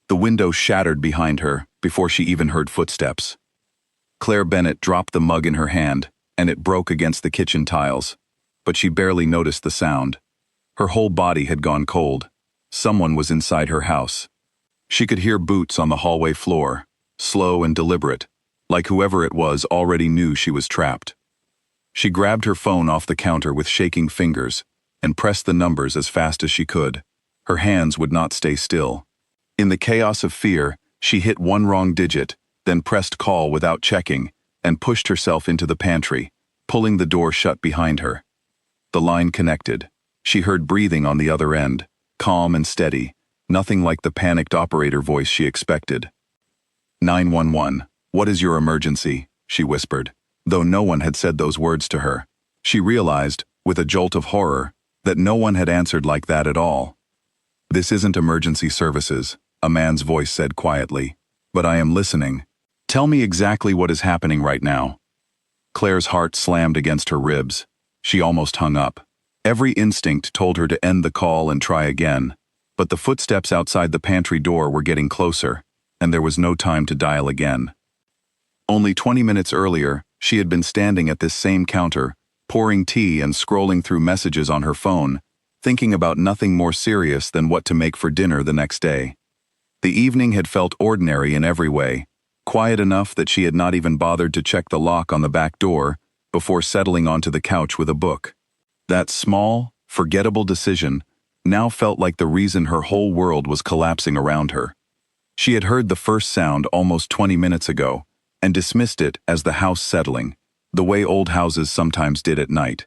The window shattered behind her before she even heard footsteps. Claire Bennett dropped the mug in her hand, and it broke against the kitchen tiles. But she barely noticed the sound. Her whole body had gone cold. Someone was inside her house. She could hear boots on the hallway floor, slow and deliberate, like whoever it was already knew she was trapped. She grabbed her phone off the counter with shaking fingers and pressed the numbers as fast as she could. Her hands would not stay still. In the chaos of fear, she hit one wrong digit, then pressed call without checking, and pushed herself into the pantry, pulling the door shut behind her. The line connected. She heard breathing on the other end, calm and steady, nothing like the panicked operator voice she expected. 911, what is your emergency? She whispered, though no one had said those words to her. She realized, with a jolt of horror, that no one had answered like that at all. This isn't emergency services, a man's voice said quietly, but I am listening. Tell me exactly what is happening right now. Claire's heart slammed against her ribs. She almost hung up. Every instinct told her to end the call and try again, but the footsteps outside the pantry door were getting closer, and there was no time to dial again. Only 20 minutes earlier, she had been standing at this same counter, pouring tea and scrolling through messages on her phone, thinking about nothing more serious than what to make for dinner the next day. The evening had felt ordinary in every way, quiet enough that she had not even bothered to check the lock on the back door before settling onto the couch with a book. That small, forgettable decision now felt like the reason her whole world was collapsing around her. She had heard the first sound almost 20 minutes ago and dismissed it as the house settling, the way old houses sometimes did at night.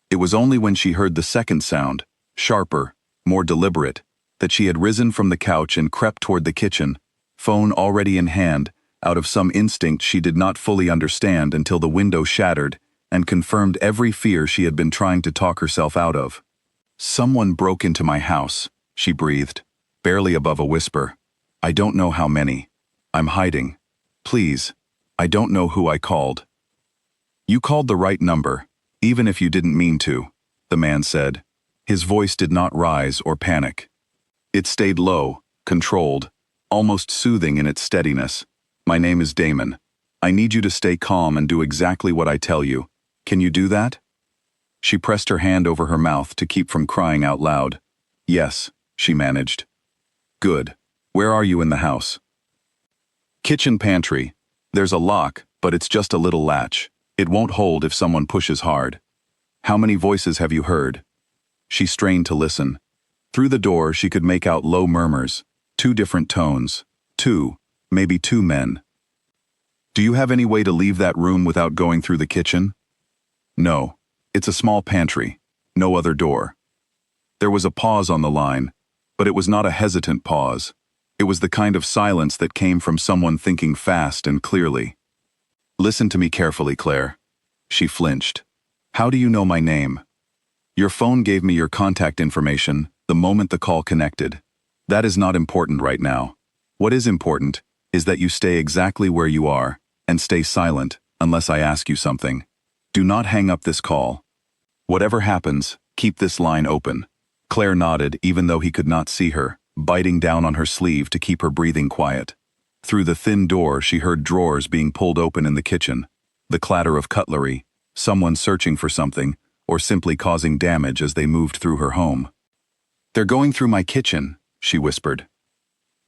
It was only when she heard the second sound, sharper, more deliberate, that she had risen from the couch and crept toward the kitchen, phone already in hand, out of some instinct she did not fully understand until the window shattered and confirmed every fear she had been trying to talk herself out of. Someone broke into my house, she breathed, barely above a whisper. I don't know how many. I'm hiding. Please. I don't know who I called. You called the right number, even if you didn't mean to, the man said. His voice did not rise or panic. It stayed low, controlled, almost soothing in its steadiness. My name is Damon. I need you to stay calm and do exactly what I tell you. Can you do that? She pressed her hand over her mouth to keep from crying out loud. Yes, she managed. Good. Where are you in the house? Kitchen pantry. There's a lock, but it's just a little latch. It won't hold if someone pushes hard. How many voices have you heard? She strained to listen. Through the door, she could make out low murmurs, 2 different tones, 2, maybe 2 men. Do you have any way to leave that room without going through the kitchen? No. It's a small pantry. No other door. There was a pause on the line, but it was not a hesitant pause. It was the kind of silence that came from someone thinking fast and clearly. Listen to me carefully, Claire. She flinched. How do you know my name? Your phone gave me your contact information the moment the call connected. That is not important right now. What is important is that you stay exactly where you are and stay silent unless I ask you something. Do not hang up this call. Whatever happens, keep this line open. Claire nodded even though he could not see her, biting down on her sleeve to keep her breathing quiet. Through the thin door, she heard drawers being pulled open in the kitchen, the clatter of cutlery, someone searching for something, or simply causing damage as they moved through her home. They're going through my kitchen, she whispered.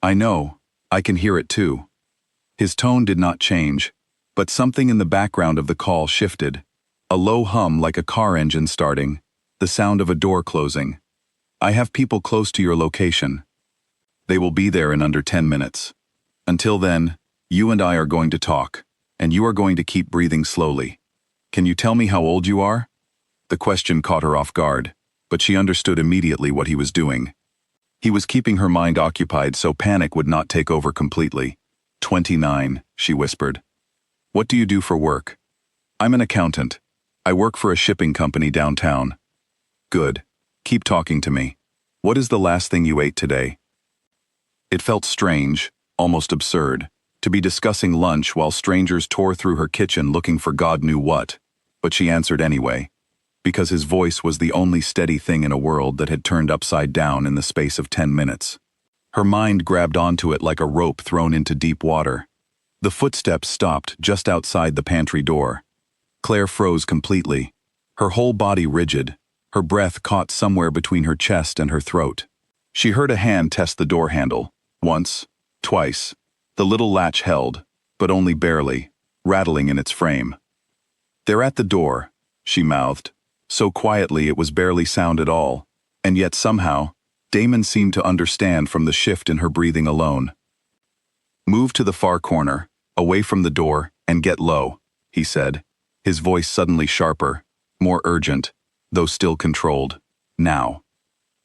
I know. I can hear it too. His tone did not change, but something in the background of the call shifted. A low hum like a car engine starting, the sound of a door closing. I have people close to your location. They will be there in under 10 minutes. Until then, you and I are going to talk, and you are going to keep breathing slowly. Can you tell me how old you are? The question caught her off guard, but she understood immediately what he was doing. He was keeping her mind occupied so panic would not take over completely. 29, she whispered. What do you do for work? I'm an accountant. I work for a shipping company downtown. Good. Keep talking to me. What is the last thing you ate today? It felt strange, almost absurd, to be discussing lunch while strangers tore through her kitchen looking for God knew what, but she answered anyway, because his voice was the only steady thing in a world that had turned upside down in the space of 10 minutes. Her mind grabbed onto it like a rope thrown into deep water. The footsteps stopped just outside the pantry door. Claire froze completely, her whole body rigid, her breath caught somewhere between her chest and her throat. She heard a hand test the door handle. Once, twice. The little latch held, but only barely, rattling in its frame. "They're at the door," she mouthed, so quietly it was barely sound at all, and yet somehow, Damon seemed to understand from the shift in her breathing alone. "Move to the far corner, away from the door, and get low," he said, his voice suddenly sharper, more urgent, though still controlled. "Now."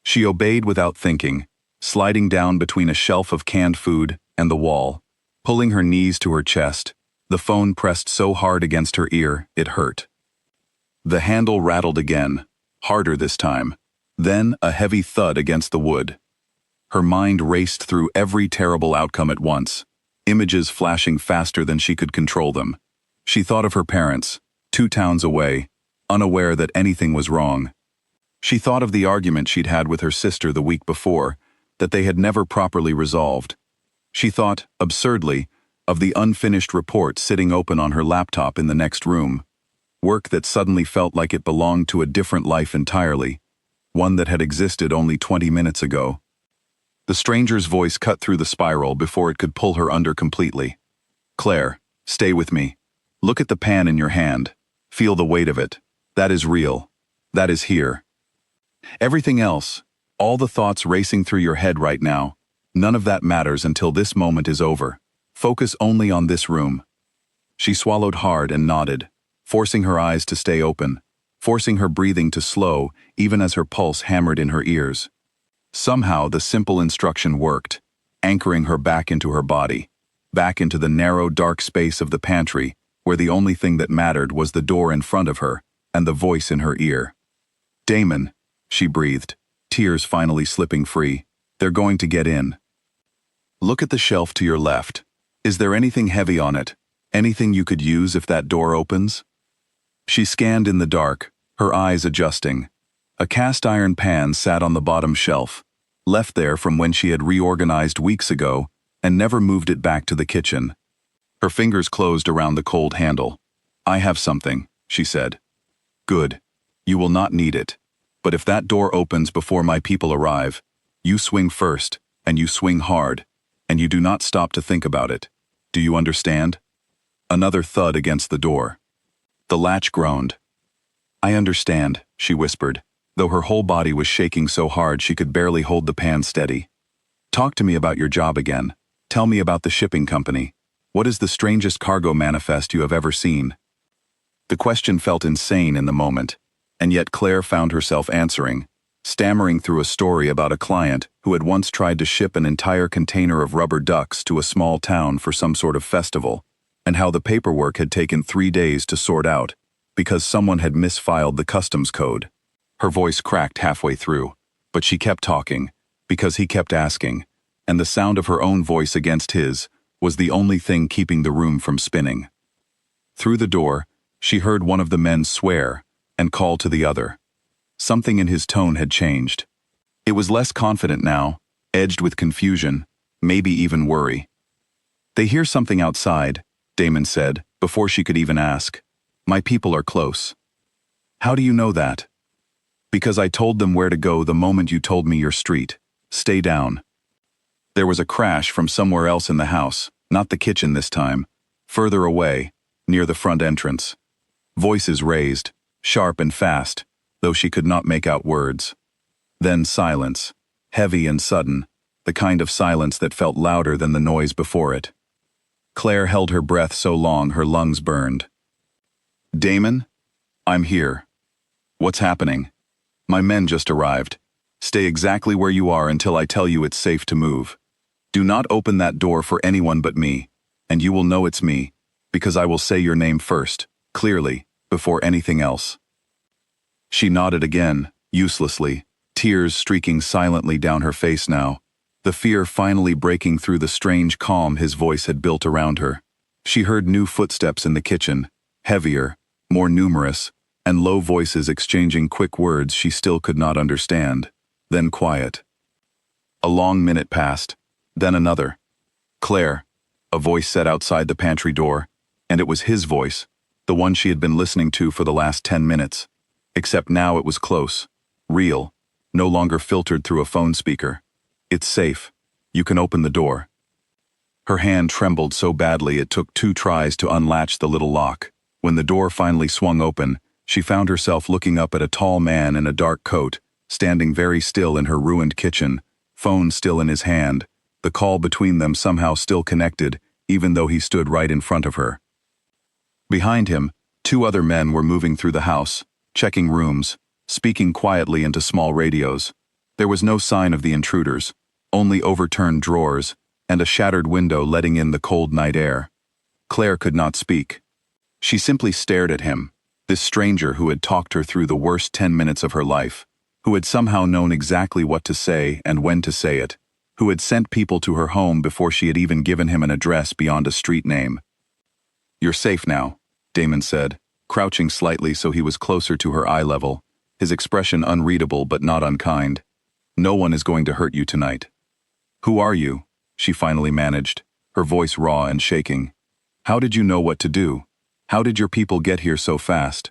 She obeyed without thinking, sliding down between a shelf of canned food and the wall, pulling her knees to her chest, the phone pressed so hard against her ear it hurt. The handle rattled again, harder this time, then a heavy thud against the wood. Her mind raced through every terrible outcome at once, images flashing faster than she could control them. She thought of her parents, 2 towns away, unaware that anything was wrong. She thought of the argument she'd had with her sister the week before, that they had never properly resolved. She thought, absurdly, of the unfinished report sitting open on her laptop in the next room, work that suddenly felt like it belonged to a different life entirely, one that had existed only 20 minutes ago. The stranger's voice cut through the spiral before it could pull her under completely. "Claire, stay with me. Look at the pan in your hand. Feel the weight of it. That is real. That is here. Everything else, all the thoughts racing through your head right now, none of that matters until this moment is over. Focus only on this room." She swallowed hard and nodded, forcing her eyes to stay open, forcing her breathing to slow even as her pulse hammered in her ears. Somehow the simple instruction worked, anchoring her back into her body, back into the narrow, dark space of the pantry, where the only thing that mattered was the door in front of her and the voice in her ear. "Damon," she breathed, tears finally slipping free. "They're going to get in. Look at the shelf to your left. Is there anything heavy on it? Anything you could use if that door opens?" She scanned in the dark, her eyes adjusting. A cast-iron pan sat on the bottom shelf, left there from when she had reorganized weeks ago and never moved it back to the kitchen. Her fingers closed around the cold handle. "I have something," she said. "Good. You will not need it. But if that door opens before my people arrive, you swing first, and you swing hard, and you do not stop to think about it. Do you understand?" Another thud against the door. The latch groaned. "I understand," she whispered, though her whole body was shaking so hard she could barely hold the pan steady. "Talk to me about your job again. Tell me about the shipping company. What is the strangest cargo manifest you have ever seen?" The question felt insane in the moment, and yet Claire found herself answering, stammering through a story about a client who had once tried to ship an entire container of rubber ducks to a small town for some sort of festival, and how the paperwork had taken 3 days to sort out because someone had misfiled the customs code. Her voice cracked halfway through, but she kept talking, because he kept asking, and the sound of her own voice against his was the only thing keeping the room from spinning. Through the door, she heard one of the men swear and call to the other. Something in his tone had changed. It was less confident now, edged with confusion, maybe even worry. "They hear something outside," Damon said, before she could even ask. "My people are close." "How do you know that?" "Because I told them where to go the moment you told me your street. Stay down." There was a crash from somewhere else in the house, not the kitchen this time, further away, near the front entrance. Voices raised, sharp and fast, though she could not make out words. Then silence, heavy and sudden, the kind of silence that felt louder than the noise before it. Claire held her breath so long her lungs burned. "Damon? I'm here. What's happening? My men just arrived. Stay exactly where you are until I tell you it's safe to move. Do not open that door for anyone but me, and you will know it's me, because I will say your name first, clearly, before anything else." She nodded again, uselessly, tears streaking silently down her face now, the fear finally breaking through the strange calm his voice had built around her. She heard new footsteps in the kitchen, heavier, more numerous, and low voices exchanging quick words she still could not understand, then quiet. A long minute passed, Then another. "Claire," a voice said outside the pantry door, and it was his voice, the one she had been listening to for the last 10 minutes. Except now it was close, real, no longer filtered through a phone speaker. "It's safe. You can open the door." Her hand trembled so badly it took 2 tries to unlatch the little lock. When the door finally swung open, she found herself looking up at a tall man in a dark coat, standing very still in her ruined kitchen, phone still in his hand, the call between them somehow still connected, even though he stood right in front of her. Behind him, 2 other men were moving through the house, checking rooms, speaking quietly into small radios. There was no sign of the intruders, only overturned drawers, and a shattered window letting in the cold night air. Claire could not speak. She simply stared at him, this stranger who had talked her through the worst 10 minutes of her life, who had somehow known exactly what to say and when to say it, who had sent people to her home before she had even given him an address beyond a street name. "You're safe now," Damon said, crouching slightly so he was closer to her eye level, his expression unreadable but not unkind. "No one is going to hurt you tonight." "Who are you?" she finally managed, her voice raw and shaking. "How did you know what to do? How did your people get here so fast?"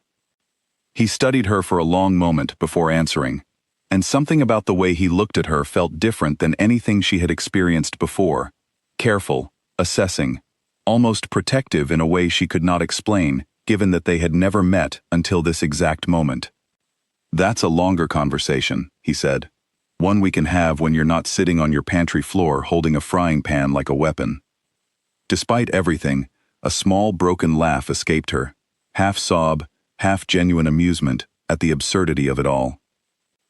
He studied her for a long moment before answering, and something about the way he looked at her felt different than anything she had experienced before. Careful, assessing, almost protective in a way she could not explain, given that they had never met until this exact moment. "That's a longer conversation," he said. "One we can have when you're not sitting on your pantry floor holding a frying pan like a weapon." Despite everything, a small broken laugh escaped her, half sob, half genuine amusement at the absurdity of it all.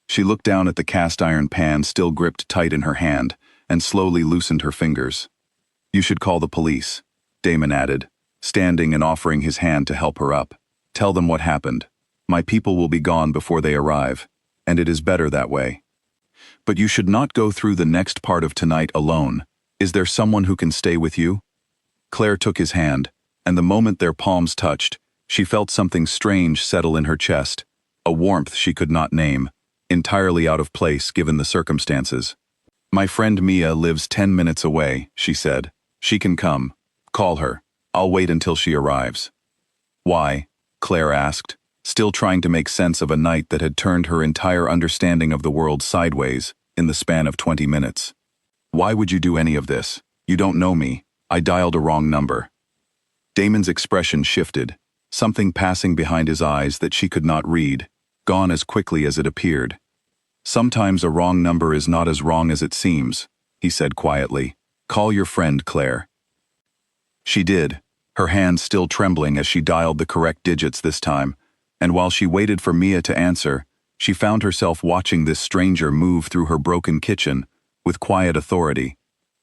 She looked down at the cast-iron pan still gripped tight in her hand and slowly loosened her fingers. "You should call the police," Damon added, standing and offering his hand to help her up. "Tell them what happened. My people will be gone before they arrive, and it is better that way. But you should not go through the next part of tonight alone. Is there someone who can stay with you?" Claire took his hand, and the moment their palms touched, she felt something strange settle in her chest, a warmth she could not name, entirely out of place given the circumstances. "My friend Mia lives 10 minutes away," she said. "She can come. Call her. I'll wait until she arrives." "Why?" Claire asked, still trying to make sense of a night that had turned her entire understanding of the world sideways in the span of 20 minutes. "Why would you do any of this? You don't know me. I dialed a wrong number." Damon's expression shifted, something passing behind his eyes that she could not read, gone as quickly as it appeared. "Sometimes a wrong number is not as wrong as it seems," he said quietly. "Call your friend, Claire." She did, her hand still trembling as she dialed the correct digits this time, and while she waited for Mia to answer, she found herself watching this stranger move through her broken kitchen with quiet authority,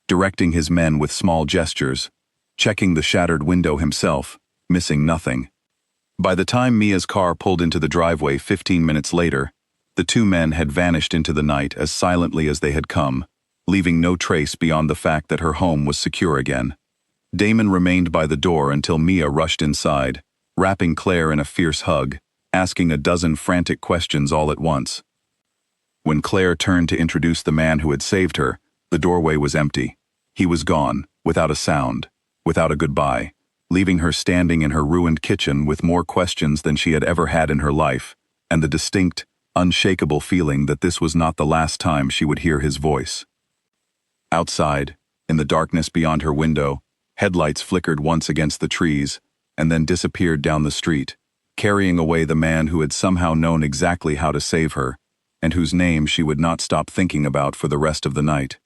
directing his men with small gestures, checking the shattered window himself, missing nothing. By the time Mia's car pulled into the driveway 15 minutes later, the 2 men had vanished into the night as silently as they had come, leaving no trace beyond the fact that her home was secure again. Damon remained by the door until Mia rushed inside, wrapping Claire in a fierce hug, asking a dozen frantic questions all at once. When Claire turned to introduce the man who had saved her, the doorway was empty. He was gone, without a sound, without a goodbye, leaving her standing in her ruined kitchen with more questions than she had ever had in her life, and the distinct, unshakable feeling that this was not the last time she would hear his voice. Outside, in the darkness beyond her window, headlights flickered once against the trees, and then disappeared down the street, carrying away the man who had somehow known exactly how to save her, and whose name she would not stop thinking about for the rest of the night.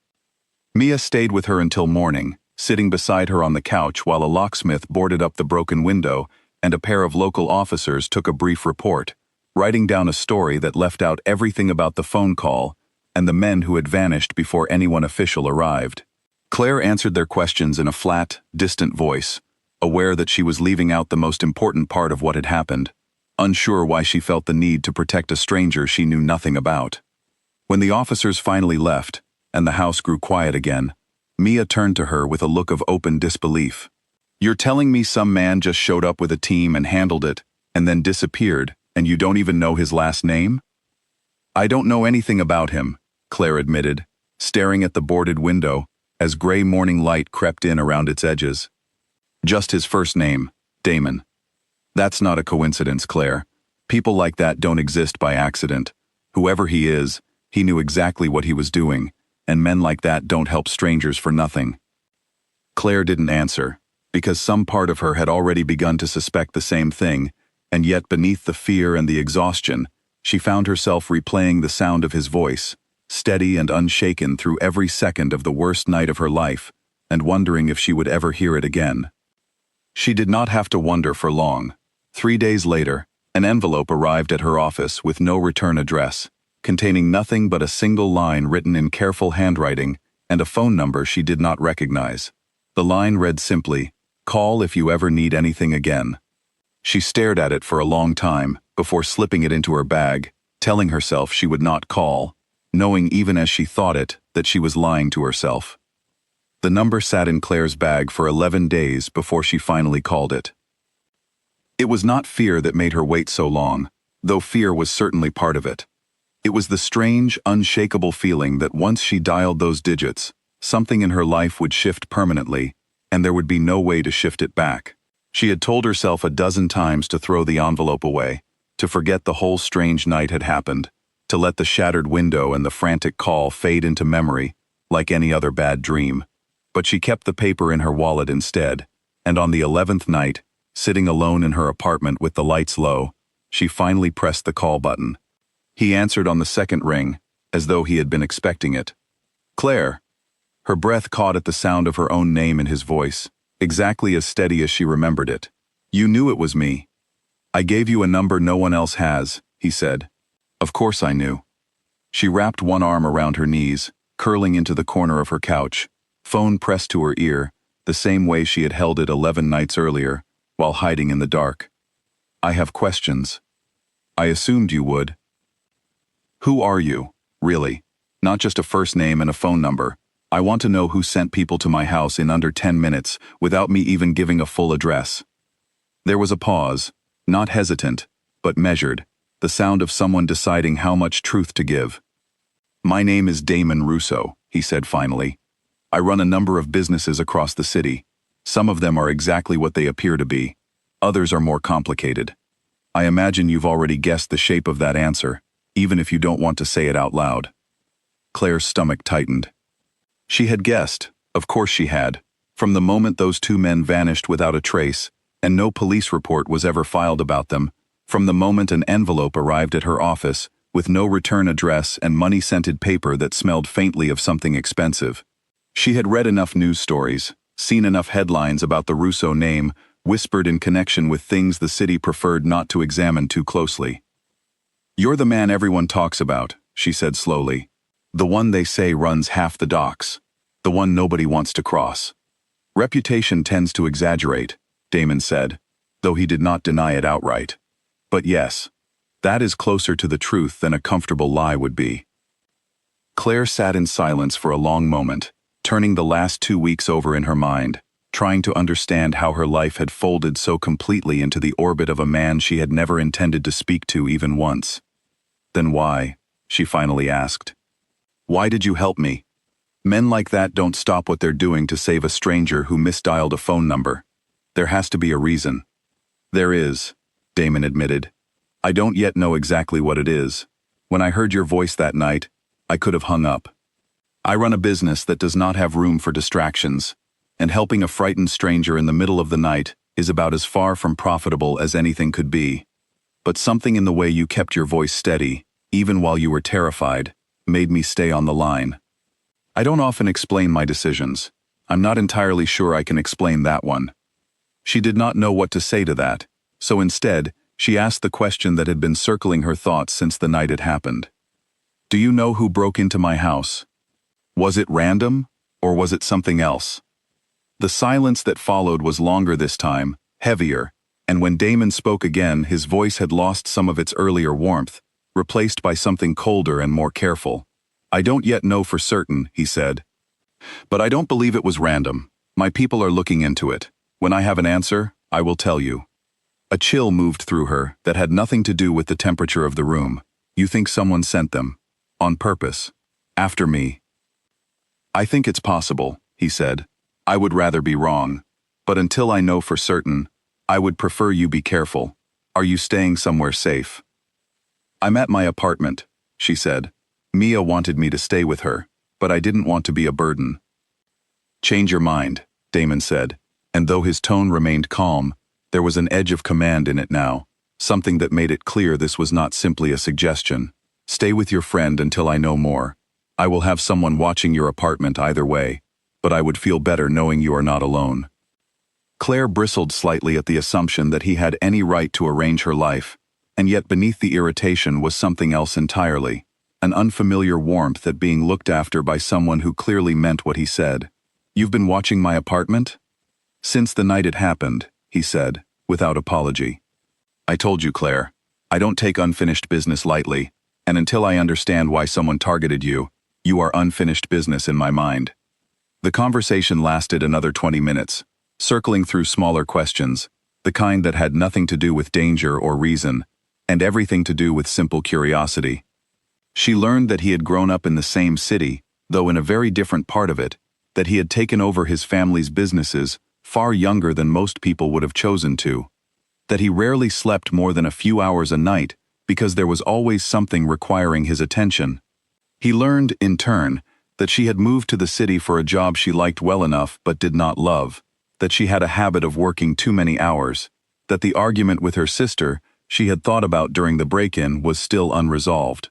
Mia stayed with her until morning, sitting beside her on the couch while a locksmith boarded up the broken window and a pair of local officers took a brief report, writing down a story that left out everything about the phone call and the men who had vanished before anyone official arrived. Claire answered their questions in a flat, distant voice, aware that she was leaving out the most important part of what had happened, unsure why she felt the need to protect a stranger she knew nothing about. When the officers finally left, and the house grew quiet again, Mia turned to her with a look of open disbelief. "You're telling me some man just showed up with a team and handled it, and then disappeared, and you don't even know his last name?" "I don't know anything about him," Claire admitted, staring at the boarded window, as gray morning light crept in around its edges. Just his first name, Damon. That's not a coincidence, Claire. People like that don't exist by accident. Whoever he is, he knew exactly what he was doing, and men like that don't help strangers for nothing. Claire didn't answer, because some part of her had already begun to suspect the same thing, and yet beneath the fear and the exhaustion, she found herself replaying the sound of his voice, steady and unshaken through every second of the worst night of her life, and wondering if she would ever hear it again. She did not have to wonder for long. 3 days later, an envelope arrived at her office with no return address, containing nothing but a single line written in careful handwriting and a phone number she did not recognize. The line read simply, "Call if you ever need anything again." She stared at it for a long time before slipping it into her bag, telling herself she would not call, knowing even as she thought it that she was lying to herself. The number sat in Claire's bag for 11 days before she finally called it. It was not fear that made her wait so long, though fear was certainly part of it. It was the strange, unshakable feeling that once she dialed those digits, something in her life would shift permanently, and there would be no way to shift it back. She had told herself a dozen times to throw the envelope away, to forget the whole strange night had happened, to let the shattered window and the frantic call fade into memory, like any other bad dream. But she kept the paper in her wallet instead, and on the 11th night, sitting alone in her apartment with the lights low, she finally pressed the call button. He answered on the second ring, as though he had been expecting it. "Claire." Her breath caught at the sound of her own name in his voice, exactly as steady as she remembered it. "You knew it was me." "I gave you a number no one else has," he said. "Of course I knew." She wrapped one arm around her knees, curling into the corner of her couch, phone pressed to her ear, the same way she had held it 11 nights earlier, while hiding in the dark. "I have questions." "I assumed you would." "Who are you, really? Not just a first name and a phone number. I want to know who sent people to my house in under 10 minutes without me even giving a full address." There was a pause, not hesitant, but measured, the sound of someone deciding how much truth to give. "My name is Damon Russo," he said finally. "I run a number of businesses across the city. Some of them are exactly what they appear to be. Others are more complicated. I imagine you've already guessed the shape of that answer, even if you don't want to say it out loud." Claire's stomach tightened. She had guessed, of course she had, from the moment those two men vanished without a trace, and no police report was ever filed about them, from the moment an envelope arrived at her office, with no return address and money-scented paper that smelled faintly of something expensive. She had read enough news stories, seen enough headlines about the Russo name, whispered in connection with things the city preferred not to examine too closely. "You're the man everyone talks about," she said slowly. "The one they say runs half the docks. The one nobody wants to cross." "Reputation tends to exaggerate," Damon said, though he did not deny it outright. "But yes, that is closer to the truth than a comfortable lie would be." Claire sat in silence for a long moment, turning the last 2 weeks over in her mind, trying to understand how her life had folded so completely into the orbit of a man she had never intended to speak to even once. "Then why?" she finally asked. "Why did you help me? Men like that don't stop what they're doing to save a stranger who misdialed a phone number. There has to be a reason." "There is," Damon admitted. "I don't yet know exactly what it is. When I heard your voice that night, I could have hung up. I run a business that does not have room for distractions, and helping a frightened stranger in the middle of the night is about as far from profitable as anything could be. But something in the way you kept your voice steady, even while you were terrified, made me stay on the line. I don't often explain my decisions. I'm not entirely sure I can explain that one." She did not know what to say to that, so instead, she asked the question that had been circling her thoughts since the night it happened. "Do you know who broke into my house? Was it random, or was it something else?" The silence that followed was longer this time, heavier, and when Damon spoke again, his voice had lost some of its earlier warmth, replaced by something colder and more careful. "I don't yet know for certain," he said. "But I don't believe it was random. My people are looking into it. When I have an answer, I will tell you." A chill moved through her that had nothing to do with the temperature of the room. "You think someone sent them? On purpose? After me?" "I think it's possible," he said. I would rather be wrong. But until I know for certain, I would prefer you be careful. Are you staying somewhere safe? I'm at my apartment, she said. Mia wanted me to stay with her, but I didn't want to be a burden. Change your mind, Damon said, and though his tone remained calm, there was an edge of command in it now, something that made it clear this was not simply a suggestion. Stay with your friend until I know more. I will have someone watching your apartment either way, but I would feel better knowing you are not alone. Claire bristled slightly at the assumption that he had any right to arrange her life, and yet beneath the irritation was something else entirely, an unfamiliar warmth at being looked after by someone who clearly meant what he said. You've been watching my apartment? Since the night it happened, he said, without apology. I told you, Claire, I don't take unfinished business lightly, and until I understand why someone targeted you, you are unfinished business in my mind. The conversation lasted another 20 minutes, circling through smaller questions, the kind that had nothing to do with danger or reason, and everything to do with simple curiosity. She learned that he had grown up in the same city, though in a very different part of it, that he had taken over his family's businesses far younger than most people would have chosen to, that he rarely slept more than a few hours a night because there was always something requiring his attention. He learned, in turn, that she had moved to the city for a job she liked well enough but did not love, that she had a habit of working too many hours, that the argument with her sister she had thought about during the break-in was still unresolved.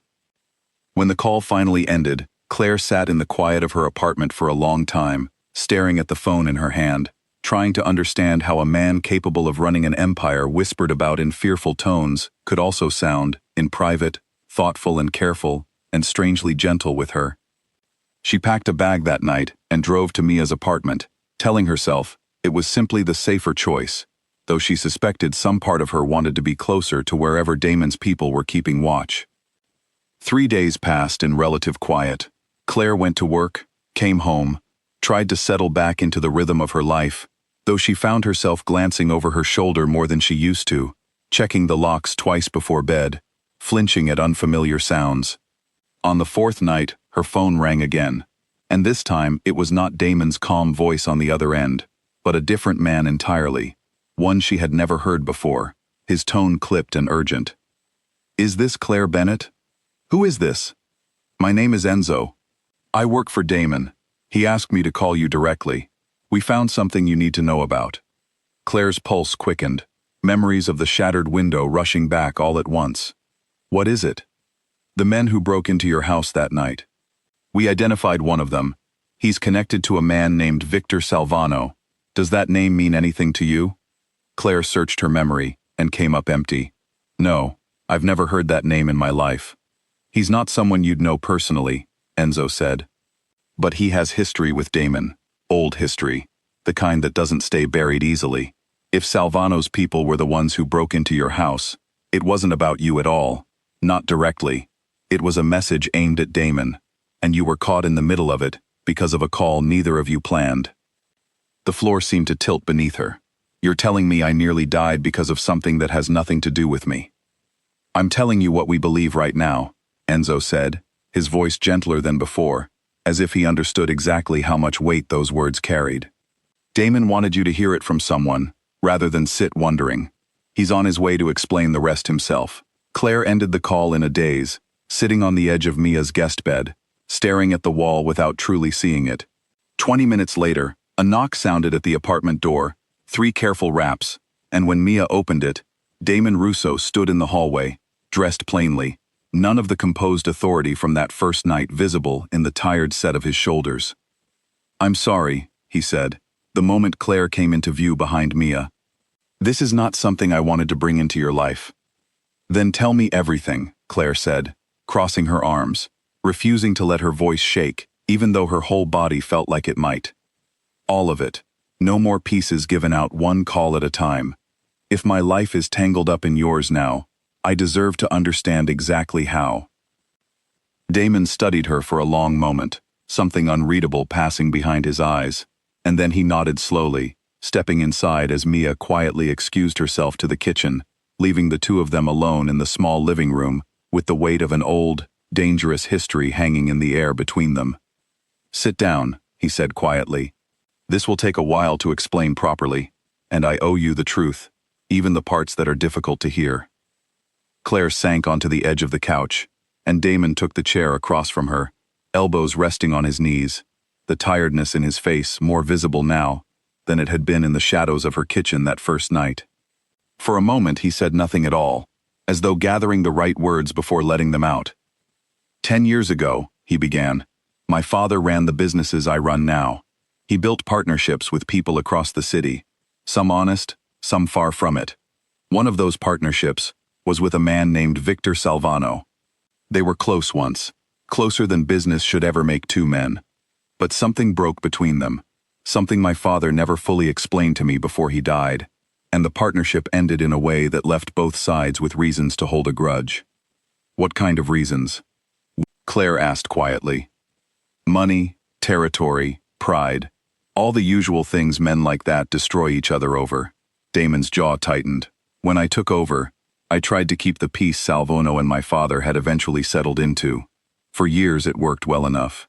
When the call finally ended, Claire sat in the quiet of her apartment for a long time, staring at the phone in her hand, trying to understand how a man capable of running an empire whispered about in fearful tones could also sound, in private, thoughtful and careful, and strangely gentle with her. She packed a bag that night and drove to Mia's apartment, telling herself it was simply the safer choice, though she suspected some part of her wanted to be closer to wherever Damon's people were keeping watch. 3 days passed in relative quiet. Claire went to work, came home, tried to settle back into the rhythm of her life, though she found herself glancing over her shoulder more than she used to, checking the locks twice before bed, flinching at unfamiliar sounds. On the 4th night, her phone rang again, and this time it was not Damon's calm voice on the other end, but a different man entirely, one she had never heard before, his tone clipped and urgent. Is this Claire Bennett? Who is this? My name is Enzo. I work for Damon. He asked me to call you directly. We found something you need to know about. Claire's pulse quickened, memories of the shattered window rushing back all at once. What is it? The men who broke into your house that night. We identified one of them. He's connected to a man named Victor Salvano. Does that name mean anything to you? Claire searched her memory and came up empty. No, I've never heard that name in my life. He's not someone you'd know personally, Enzo said. But he has history with Damon. Old history. The kind that doesn't stay buried easily. If Salvano's people were the ones who broke into your house, it wasn't about you at all. Not directly. It was a message aimed at Damon, and you were caught in the middle of it because of a call neither of you planned. The floor seemed to tilt beneath her. You're telling me I nearly died because of something that has nothing to do with me. I'm telling you what we believe right now, Enzo said, his voice gentler than before, as if he understood exactly how much weight those words carried. Damon wanted you to hear it from someone, rather than sit wondering. He's on his way to explain the rest himself. Claire ended the call in a daze, sitting on the edge of Mia's guest bed, staring at the wall without truly seeing it. 20 minutes later, a knock sounded at the apartment door, 3 careful raps, and when Mia opened it, Damon Russo stood in the hallway, dressed plainly, none of the composed authority from that first night visible in the tired set of his shoulders. I'm sorry, he said, the moment Claire came into view behind Mia. This is not something I wanted to bring into your life. Then tell me everything, Claire said, crossing her arms, refusing to let her voice shake, even though her whole body felt like it might. All of it. No more pieces given out one call at a time. If my life is tangled up in yours now, I deserve to understand exactly how. Damon studied her for a long moment, something unreadable passing behind his eyes, and then he nodded slowly, stepping inside as Mia quietly excused herself to the kitchen, leaving the two of them alone in the small living room, with the weight of an old, dangerous history hanging in the air between them. Sit down, he said quietly, This will take a while to explain properly, and I owe you the truth, even the parts that are difficult to hear. Claire sank onto the edge of the couch, and Damon took the chair across from her, elbows resting on his knees, the tiredness in his face more visible now than it had been in the shadows of her kitchen that first night. For a moment he said nothing at all, as though gathering the right words before letting them out. 10 years ago, he began, my father ran the businesses I run now. He built partnerships with people across the city, some honest, some far from it. One of those partnerships was with a man named Victor Salvano. They were close once, closer than business should ever make two men. But something broke between them, something my father never fully explained to me before he died, and the partnership ended in a way that left both sides with reasons to hold a grudge. What kind of reasons? Claire asked quietly. Money, territory, pride, all the usual things men like that destroy each other over. Damon's jaw tightened. When I took over, I tried to keep the peace Salvano and my father had eventually settled into. For years it worked well enough.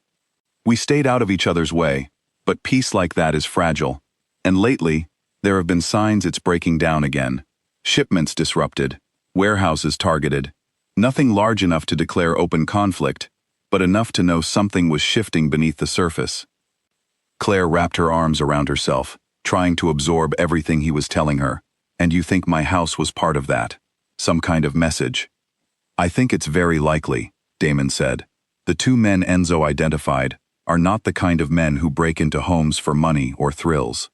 We stayed out of each other's way, but peace like that is fragile. And lately, there have been signs it's breaking down again. Shipments disrupted, warehouses targeted. Nothing large enough to declare open conflict, but enough to know something was shifting beneath the surface. Claire wrapped her arms around herself, trying to absorb everything he was telling her. And you think my house was part of that? Some kind of message? I think it's very likely, Damon said. The two men Enzo identified are not the kind of men who break into homes for money or thrills.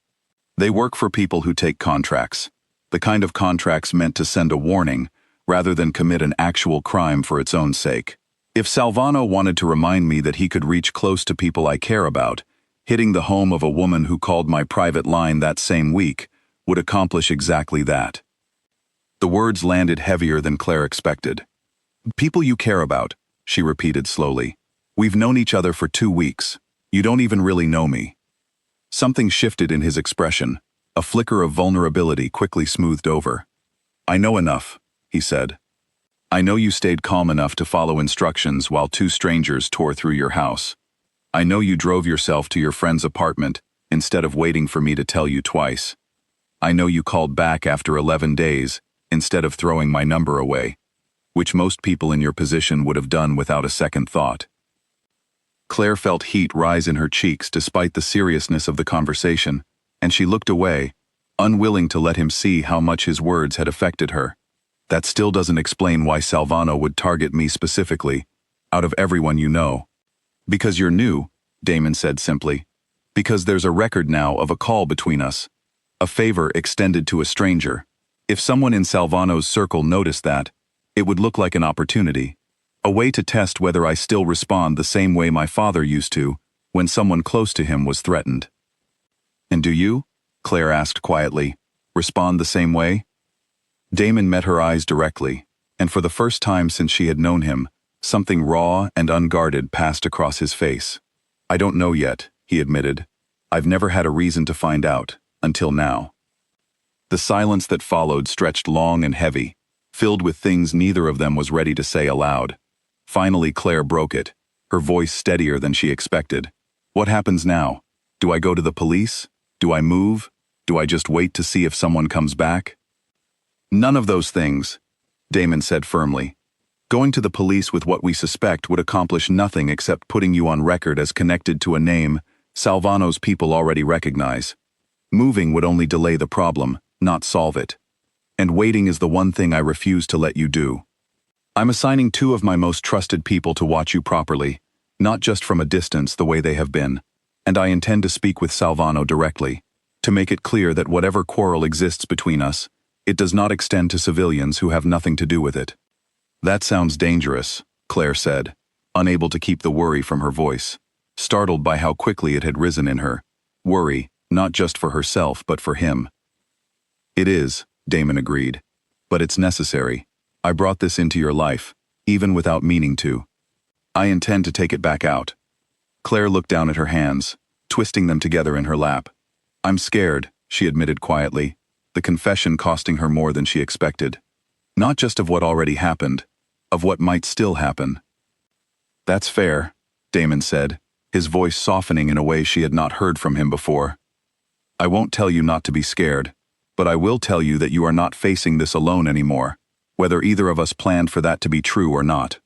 They work for people who take contracts, the kind of contracts meant to send a warning rather than commit an actual crime for its own sake. If Salvano wanted to remind me that he could reach close to people I care about, hitting the home of a woman who called my private line that same week would accomplish exactly that. The words landed heavier than Claire expected. People you care about, she repeated slowly. We've known each other for 2 weeks. You don't even really know me. Something shifted in his expression. A flicker of vulnerability quickly smoothed over. I know enough, he said. I know you stayed calm enough to follow instructions while 2 strangers tore through your house. I know you drove yourself to your friend's apartment instead of waiting for me to tell you twice. I know you called back after 11 days instead of throwing my number away, which most people in your position would have done without a second thought. Claire felt heat rise in her cheeks despite the seriousness of the conversation, and she looked away, unwilling to let him see how much his words had affected her. That still doesn't explain why Salvano would target me specifically, out of everyone you know. Because you're new, Damon said simply. Because there's a record now of a call between us. A favor extended to a stranger. If someone in Salvano's circle noticed that, it would look like an opportunity. A way to test whether I still respond the same way my father used to when someone close to him was threatened. And do you? Claire asked quietly. Respond the same way? Damon met her eyes directly, and for the first time since she had known him, something raw and unguarded passed across his face. I don't know yet, he admitted. I've never had a reason to find out, until now. The silence that followed stretched long and heavy, filled with things neither of them was ready to say aloud. Finally Claire broke it, her voice steadier than she expected. What happens now? Do I go to the police? Do I move? Do I just wait to see if someone comes back? None of those things, Damon said firmly. Going to the police with what we suspect would accomplish nothing except putting you on record as connected to a name Salvano's people already recognize. Moving would only delay the problem, not solve it. And waiting is the one thing I refuse to let you do. I'm assigning 2 of my most trusted people to watch you properly, not just from a distance the way they have been, and I intend to speak with Salvano directly, to make it clear that whatever quarrel exists between us, it does not extend to civilians who have nothing to do with it. That sounds dangerous, Claire said, unable to keep the worry from her voice, startled by how quickly it had risen in her. Worry, not just for herself but for him. It is, Damon agreed, but it's necessary. I brought this into your life, even without meaning to. I intend to take it back out. Claire looked down at her hands, twisting them together in her lap. I'm scared, she admitted quietly, the confession costing her more than she expected. Not just of what already happened, of what might still happen. That's fair, Damon said, his voice softening in a way she had not heard from him before. I won't tell you not to be scared, but I will tell you that you are not facing this alone anymore, whether either of us planned for that to be true or not."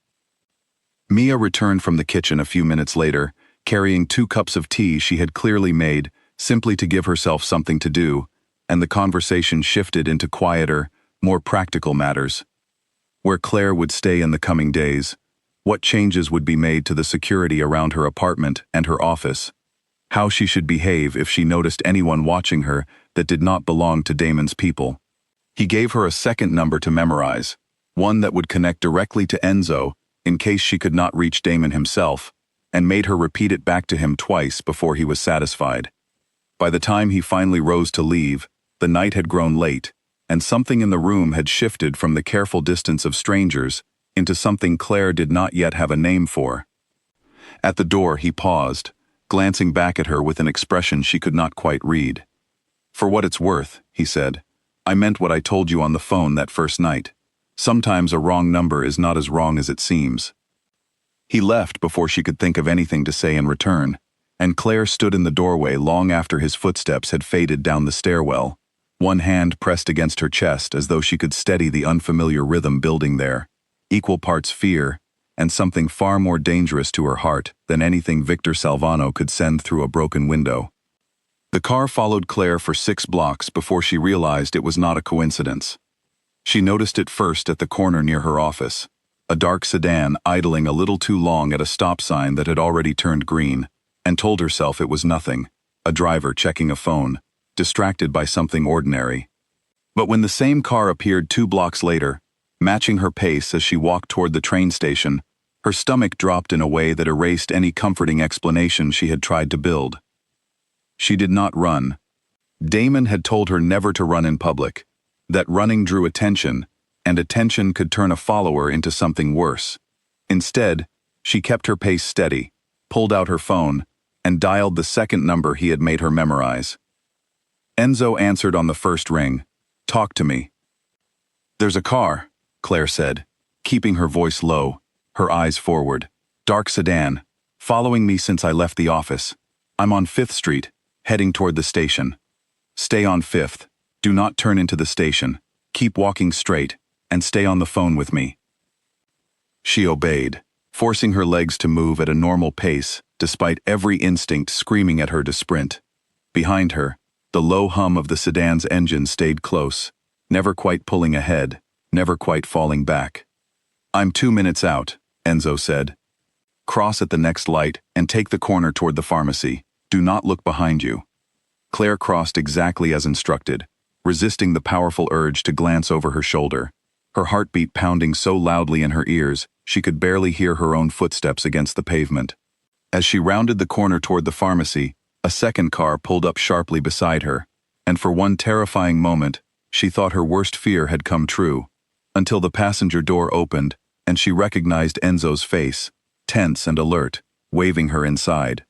Mia returned from the kitchen a few minutes later, carrying 2 cups of tea she had clearly made, simply to give herself something to do, and the conversation shifted into quieter, more practical matters. Where Claire would stay in the coming days, what changes would be made to the security around her apartment and her office, how she should behave if she noticed anyone watching her that did not belong to Damon's people. He gave her a second number to memorize, one that would connect directly to Enzo in case she could not reach Damon himself, and made her repeat it back to him twice before he was satisfied. By the time he finally rose to leave, the night had grown late, and something in the room had shifted from the careful distance of strangers into something Claire did not yet have a name for. At the door he paused, glancing back at her with an expression she could not quite read. "For what it's worth," he said, "I meant what I told you on the phone that first night. Sometimes a wrong number is not as wrong as it seems." He left before she could think of anything to say in return, and Claire stood in the doorway long after his footsteps had faded down the stairwell, one hand pressed against her chest as though she could steady the unfamiliar rhythm building there, equal parts fear, and something far more dangerous to her heart than anything Victor Salvano could send through a broken window. The car followed Claire for 6 blocks before she realized it was not a coincidence. She noticed it first at the corner near her office, a dark sedan idling a little too long at a stop sign that had already turned green, and told herself it was nothing, a driver checking a phone, distracted by something ordinary. But when the same car appeared 2 blocks later, matching her pace as she walked toward the train station, her stomach dropped in a way that erased any comforting explanation she had tried to build. She did not run. Damon had told her never to run in public, that running drew attention, and attention could turn a follower into something worse. Instead, she kept her pace steady, pulled out her phone, and dialed the second number he had made her memorize. Enzo answered on the first ring. "Talk to me." "There's a car," Claire said, keeping her voice low, her eyes forward. "Dark sedan, following me since I left the office. I'm on 5th Street, heading toward the station. Stay on 5th, do not turn into the station, keep walking straight, and stay on the phone with me." She obeyed, forcing her legs to move at a normal pace, despite every instinct screaming at her to sprint. Behind her, the low hum of the sedan's engine stayed close, never quite pulling ahead, never quite falling back. "I'm 2 minutes out," Enzo said. "Cross at the next light and take the corner toward the pharmacy. Do not look behind you." Claire crossed exactly as instructed, resisting the powerful urge to glance over her shoulder, her heartbeat pounding so loudly in her ears she could barely hear her own footsteps against the pavement. As she rounded the corner toward the pharmacy, a second car pulled up sharply beside her, and for one terrifying moment, she thought her worst fear had come true, until the passenger door opened and she recognized Enzo's face, tense and alert, waving her inside.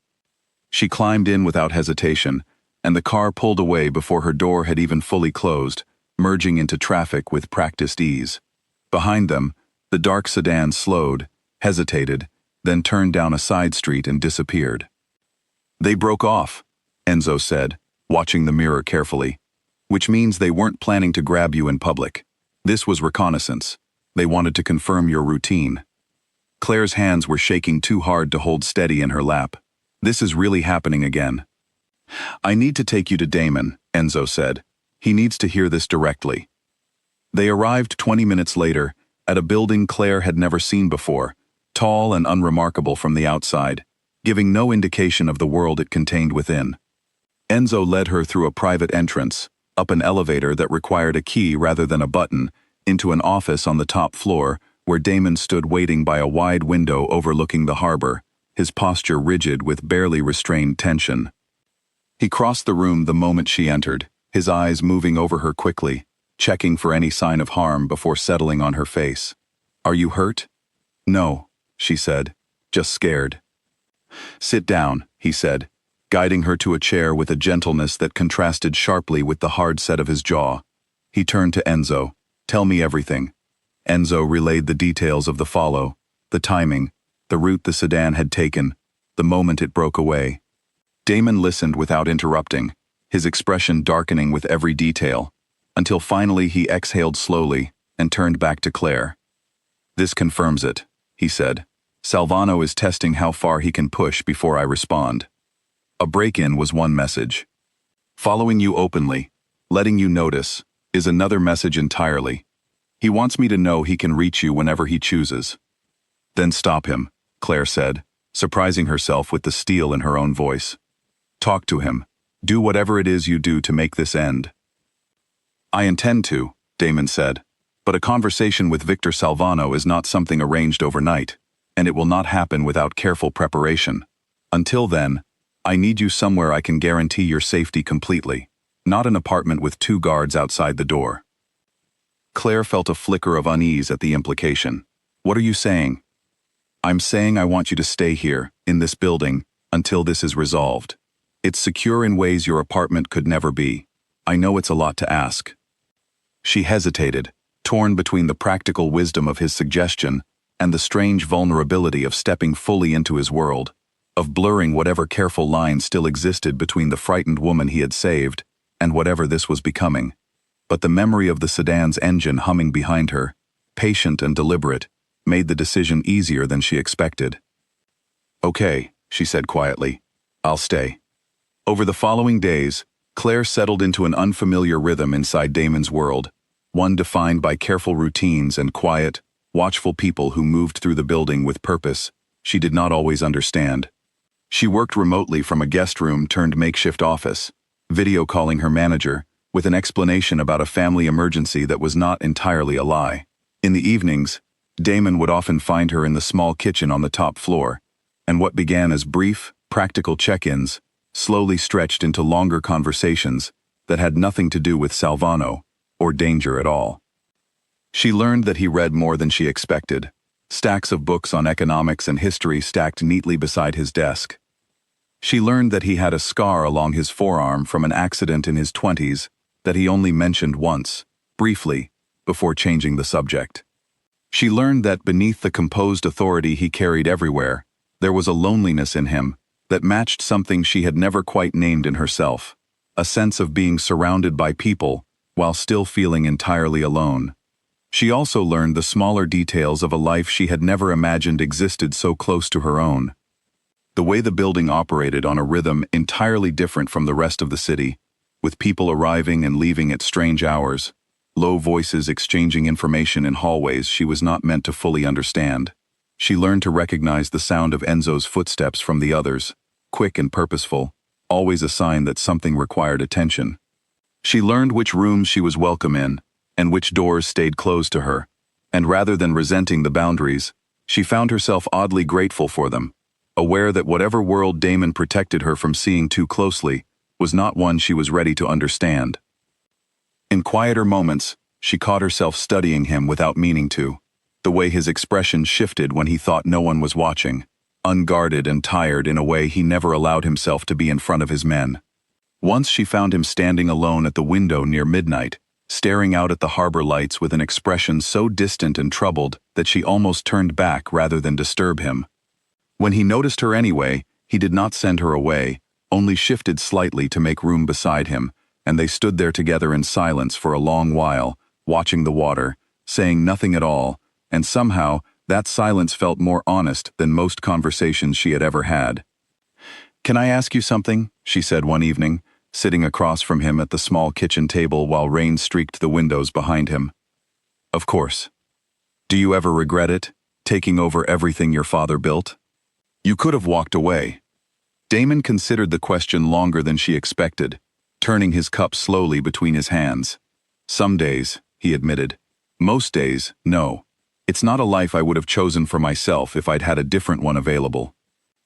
She climbed in without hesitation, and the car pulled away before her door had even fully closed, merging into traffic with practiced ease. Behind them, the dark sedan slowed, hesitated, then turned down a side street and disappeared. "They broke off," Enzo said, watching the mirror carefully. "Which means they weren't planning to grab you in public. This was reconnaissance. They wanted to confirm your routine." Claire's hands were shaking too hard to hold steady in her lap. "This is really happening again." "I need to take you to Damon," Enzo said. "He needs to hear this directly." They arrived 20 minutes later at a building Claire had never seen before, tall and unremarkable from the outside, giving no indication of the world it contained within. Enzo led her through a private entrance, up an elevator that required a key rather than a button, into an office on the top floor where Damon stood waiting by a wide window overlooking the harbor, his posture rigid with barely restrained tension. He crossed the room the moment she entered, his eyes moving over her quickly, checking for any sign of harm before settling on her face. "Are you hurt?" "No," she said, "just scared." "Sit down," he said, guiding her to a chair with a gentleness that contrasted sharply with the hard set of his jaw. He turned to Enzo. "Tell me everything." Enzo relayed the details of the follow, the timing, the route the sedan had taken, the moment it broke away. Damon listened without interrupting, his expression darkening with every detail, until finally he exhaled slowly and turned back to Claire. "This confirms it," he said. "Salvano is testing how far he can push before I respond. A break-in was one message. Following you openly, letting you notice, is another message entirely. He wants me to know he can reach you whenever he chooses." "Then stop him," Claire said, surprising herself with the steel in her own voice. "Talk to him. Do whatever it is you do to make this end." "I intend to," Damon said, "but a conversation with Victor Salvano is not something arranged overnight, and it will not happen without careful preparation. Until then, I need you somewhere I can guarantee your safety completely, not an apartment with 2 guards outside the door." Claire felt a flicker of unease at the implication. "What are you saying?" "I'm saying I want you to stay here, in this building, until this is resolved. It's secure in ways your apartment could never be. I know it's a lot to ask." She hesitated, torn between the practical wisdom of his suggestion and the strange vulnerability of stepping fully into his world, of blurring whatever careful line still existed between the frightened woman he had saved and whatever this was becoming. But the memory of the sedan's engine humming behind her, patient and deliberate, made the decision easier than she expected. "Okay," she said quietly. "I'll stay." Over the following days, Claire settled into an unfamiliar rhythm inside Damon's world, one defined by careful routines and quiet, watchful people who moved through the building with purpose she did not always understand. She worked remotely from a guest room turned makeshift office, video calling her manager, with an explanation about a family emergency that was not entirely a lie. In the evenings, Damon would often find her in the small kitchen on the top floor, and what began as brief, practical check-ins slowly stretched into longer conversations that had nothing to do with Salvano or danger at all. She learned that he read more than she expected, stacks of books on economics and history stacked neatly beside his desk. She learned that he had a scar along his forearm from an accident in his 20s that he only mentioned once, briefly, before changing the subject. She learned that beneath the composed authority he carried everywhere, there was a loneliness in him that matched something she had never quite named in herself, a sense of being surrounded by people while still feeling entirely alone. She also learned the smaller details of a life she had never imagined existed so close to her own. The way the building operated on a rhythm entirely different from the rest of the city, with people arriving and leaving at strange hours, low voices exchanging information in hallways she was not meant to fully understand. She learned to recognize the sound of Enzo's footsteps from the others, quick and purposeful, always a sign that something required attention. She learned which rooms she was welcome in, and which doors stayed closed to her, and rather than resenting the boundaries, she found herself oddly grateful for them, aware that whatever world Damon protected her from seeing too closely was not one she was ready to understand. In quieter moments, she caught herself studying him without meaning to, the way his expression shifted when he thought no one was watching, unguarded and tired in a way he never allowed himself to be in front of his men. Once she found him standing alone at the window near midnight, staring out at the harbor lights with an expression so distant and troubled that she almost turned back rather than disturb him. When he noticed her anyway, he did not send her away, only shifted slightly to make room beside him, and they stood there together in silence for a long while, watching the water, saying nothing at all, and somehow that silence felt more honest than most conversations she had ever had. "Can I ask you something?" she said one evening, sitting across from him at the small kitchen table while rain streaked the windows behind him. "Of course. Do you ever regret it, taking over everything your father built? You could have walked away." Damon considered the question longer than she expected, turning his cup slowly between his hands. "Some days," he admitted. "Most days, no. It's not a life I would have chosen for myself if I'd had a different one available.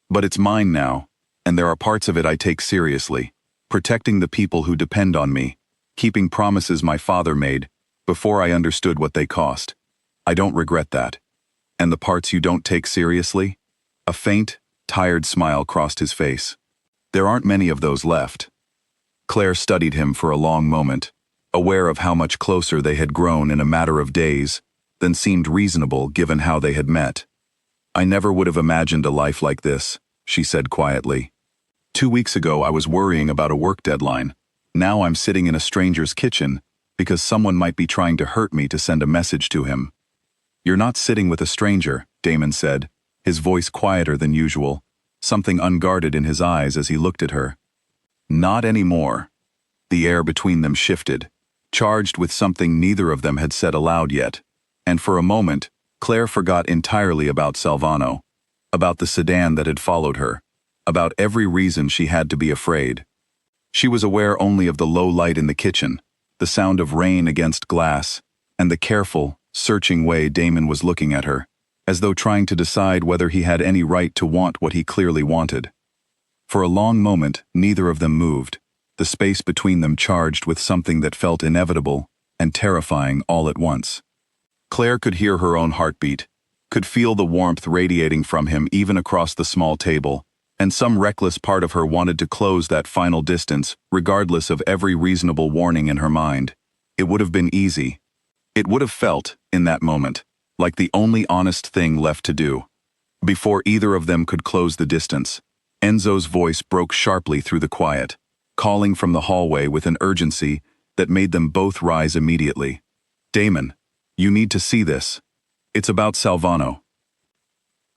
But it's mine now, and there are parts of it I take seriously, protecting the people who depend on me, keeping promises my father made before I understood what they cost. I don't regret that. And the parts you don't take seriously?" A faint, tired smile crossed his face. "There aren't many of those left." Claire studied him for a long moment, aware of how much closer they had grown in a matter of days than seemed reasonable given how they had met. "I never would have imagined a life like this," she said quietly. 2 weeks ago I was worrying about a work deadline, Now I'm sitting in a stranger's kitchen because someone might be trying to hurt me to send a message to him. You're not sitting with a stranger, Damon said, his voice quieter than usual, something unguarded in his eyes as he looked at her. Not anymore. The air between them shifted, charged with something neither of them had said aloud yet, and for a moment, Claire forgot entirely about Salvano, about the sedan that had followed her, about every reason she had to be afraid. She was aware only of the low light in the kitchen, the sound of rain against glass, and the careful, searching way Damon was looking at her, as though trying to decide whether he had any right to want what he clearly wanted. For a long moment, neither of them moved, the space between them charged with something that felt inevitable and terrifying all at once. Claire could hear her own heartbeat, could feel the warmth radiating from him even across the small table, and some reckless part of her wanted to close that final distance, regardless of every reasonable warning in her mind. It would have been easy. It would have felt, in that moment, like the only honest thing left to do. Before either of them could close the distance, Enzo's voice broke sharply through the quiet, calling from the hallway with an urgency that made them both rise immediately. Damon, you need to see this. It's about Salvano.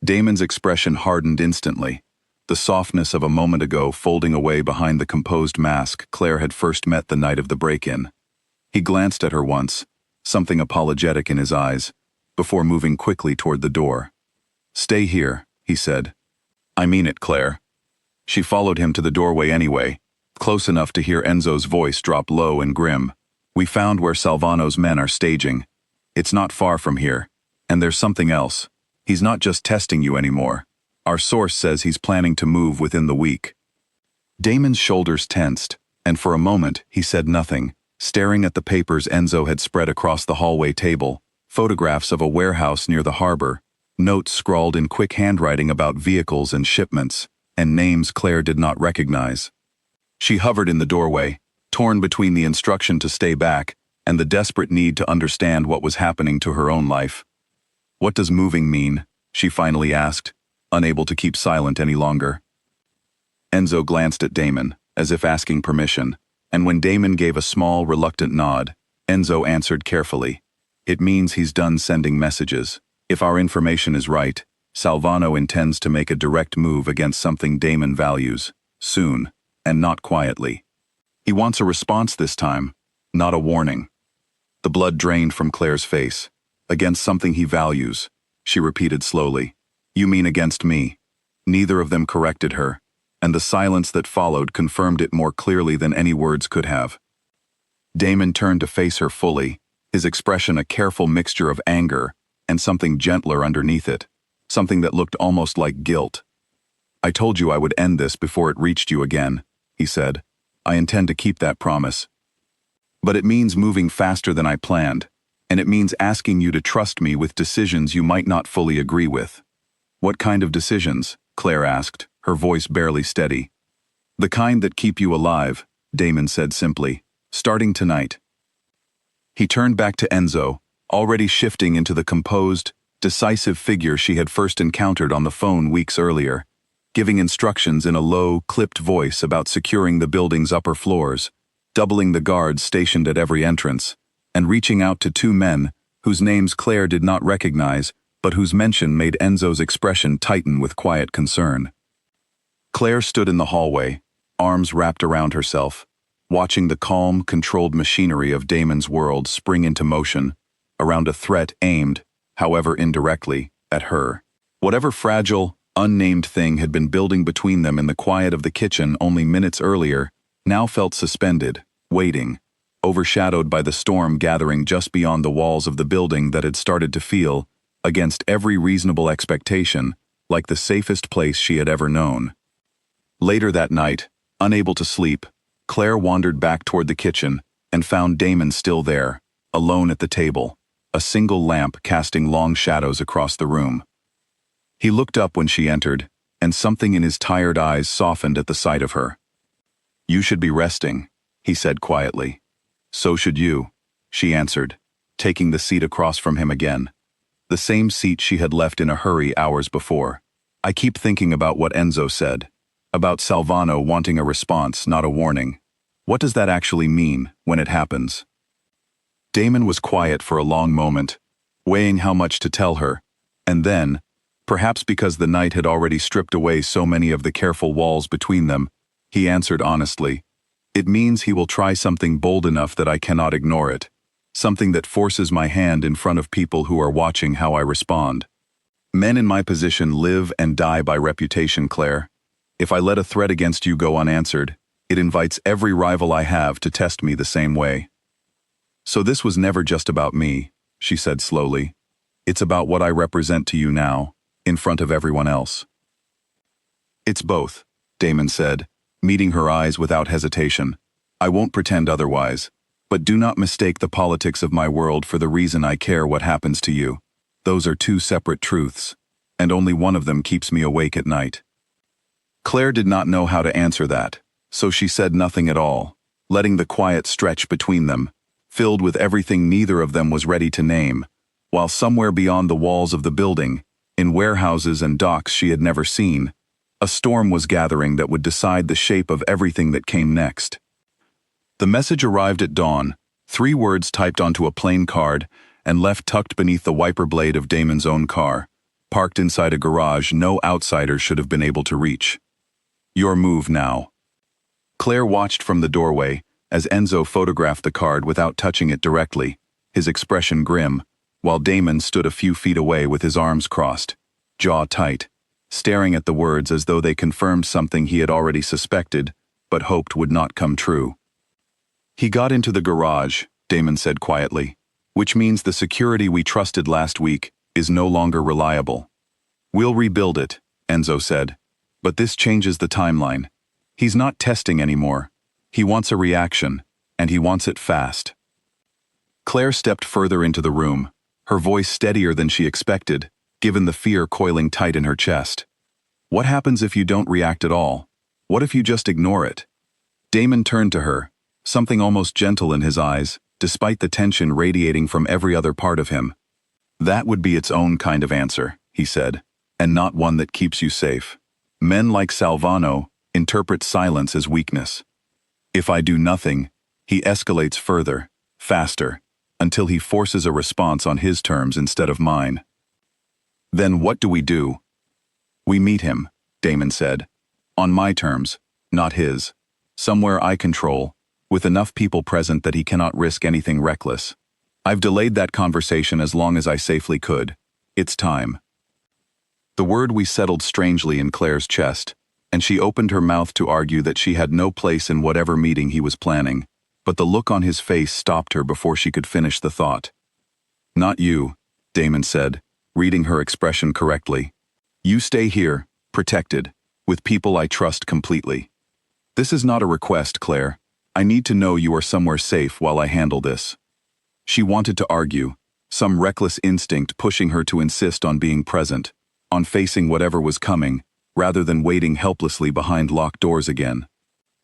Damon's expression hardened instantly, the softness of a moment ago folding away behind the composed mask Claire had first met the night of the break-in. He glanced at her once, something apologetic in his eyes, before moving quickly toward the door. Stay here, he said. I mean it, Claire. She followed him to the doorway anyway, close enough to hear Enzo's voice drop low and grim. We found where Salvano's men are staging. It's not far from here. And there's something else. He's not just testing you anymore. Our source says he's planning to move within the week. Damon's shoulders tensed, and for a moment he said nothing, staring at the papers Enzo had spread across the hallway table, photographs of a warehouse near the harbor, notes scrawled in quick handwriting about vehicles and shipments, and names Claire did not recognize. She hovered in the doorway, torn between the instruction to stay back and the desperate need to understand what was happening to her own life. What does moving mean? She finally asked, unable to keep silent any longer. Enzo glanced at Damon, as if asking permission, and when Damon gave a small, reluctant nod, Enzo answered carefully. It means he's done sending messages. If our information is right, Salvano intends to make a direct move against something Damon values, soon, and not quietly. He wants a response this time, not a warning. The blood drained from Claire's face. Against something he values, she repeated slowly. You mean against me? Neither of them corrected her, and the silence that followed confirmed it more clearly than any words could have. Damon turned to face her fully, his expression a careful mixture of anger and something gentler underneath it, something that looked almost like guilt. I told you I would end this before it reached you again, he said. I intend to keep that promise. But it means moving faster than I planned, and it means asking you to trust me with decisions you might not fully agree with. What kind of decisions? Claire asked, her voice barely steady. The kind that keep you alive, Damon said simply, starting tonight. He turned back to Enzo, already shifting into the composed, decisive figure she had first encountered on the phone weeks earlier, giving instructions in a low, clipped voice about securing the building's upper floors, doubling the guards stationed at every entrance, and reaching out to two men whose names Claire did not recognize, but whose mention made Enzo's expression tighten with quiet concern. Claire stood in the hallway, arms wrapped around herself, watching the calm, controlled machinery of Damon's world spring into motion, around a threat aimed, however indirectly, at her. Whatever fragile, unnamed thing had been building between them in the quiet of the kitchen only minutes earlier, now felt suspended, waiting, overshadowed by the storm gathering just beyond the walls of the building that had started to feel, against every reasonable expectation, like the safest place she had ever known. Later that night, unable to sleep, Claire wandered back toward the kitchen and found Damon still there, alone at the table, a single lamp casting long shadows across the room. He looked up when she entered, and something in his tired eyes softened at the sight of her. You should be resting, he said quietly. So should you, she answered, taking the seat across from him again. The same seat she had left in a hurry hours before. I keep thinking about what Enzo said, about Salvano wanting a response, not a warning. What does that actually mean when it happens? Damon was quiet for a long moment, weighing how much to tell her, and then, perhaps because the night had already stripped away so many of the careful walls between them, he answered honestly, "It means he will try something bold enough that I cannot ignore it, something that forces my hand in front of people who are watching how I respond. Men in my position live and die by reputation, Claire. If I let a threat against you go unanswered, it invites every rival I have to test me the same way." "So this was never just about me," she said slowly. "It's about what I represent to you now, in front of everyone else." "It's both," Damon said, meeting her eyes without hesitation. "I won't pretend otherwise, but do not mistake the politics of my world for the reason I care what happens to you. Those are two separate truths, and only one of them keeps me awake at night." Claire did not know how to answer that, so she said nothing at all, letting the quiet stretch between them, filled with everything neither of them was ready to name, while somewhere beyond the walls of the building, in warehouses and docks she had never seen, a storm was gathering that would decide the shape of everything that came next. The message arrived at dawn, 3 words typed onto a plain card and left tucked beneath the wiper blade of Damon's own car, parked inside a garage no outsider should have been able to reach. "Your move now." Claire watched from the doorway as Enzo photographed the card without touching it directly, his expression grim, while Damon stood a few feet away with his arms crossed, jaw tight, staring at the words as though they confirmed something he had already suspected, but hoped would not come true. "He got into the garage," Damon said quietly, "which means the security we trusted last week is no longer reliable." "We'll rebuild it," Enzo said, "but this changes the timeline. He's not testing anymore. He wants a reaction, and he wants it fast." Claire stepped further into the room, her voice steadier than she expected, given the fear coiling tight in her chest. "What happens if you don't react at all? What if you just ignore it?" Damon turned to her, something almost gentle in his eyes, despite the tension radiating from every other part of him. "That would be its own kind of answer," he said, "and not one that keeps you safe. Men like Salvano interpret silence as weakness. If I do nothing, he escalates further, faster, until he forces a response on his terms instead of mine. Then what do we do?" "We meet him," Damon said. "On my terms, not his. Somewhere I control, with enough people present that he cannot risk anything reckless. I've delayed that conversation as long as I safely could. It's time." The word "we" settled strangely in Claire's chest, and she opened her mouth to argue that she had no place in whatever meeting he was planning, but the look on his face stopped her before she could finish the thought. "Not you," Damon said, reading her expression correctly. "You stay here, protected, with people I trust completely. This is not a request, Claire. I need to know you are somewhere safe while I handle this." She wanted to argue, some reckless instinct pushing her to insist on being present, on facing whatever was coming, rather than waiting helplessly behind locked doors again.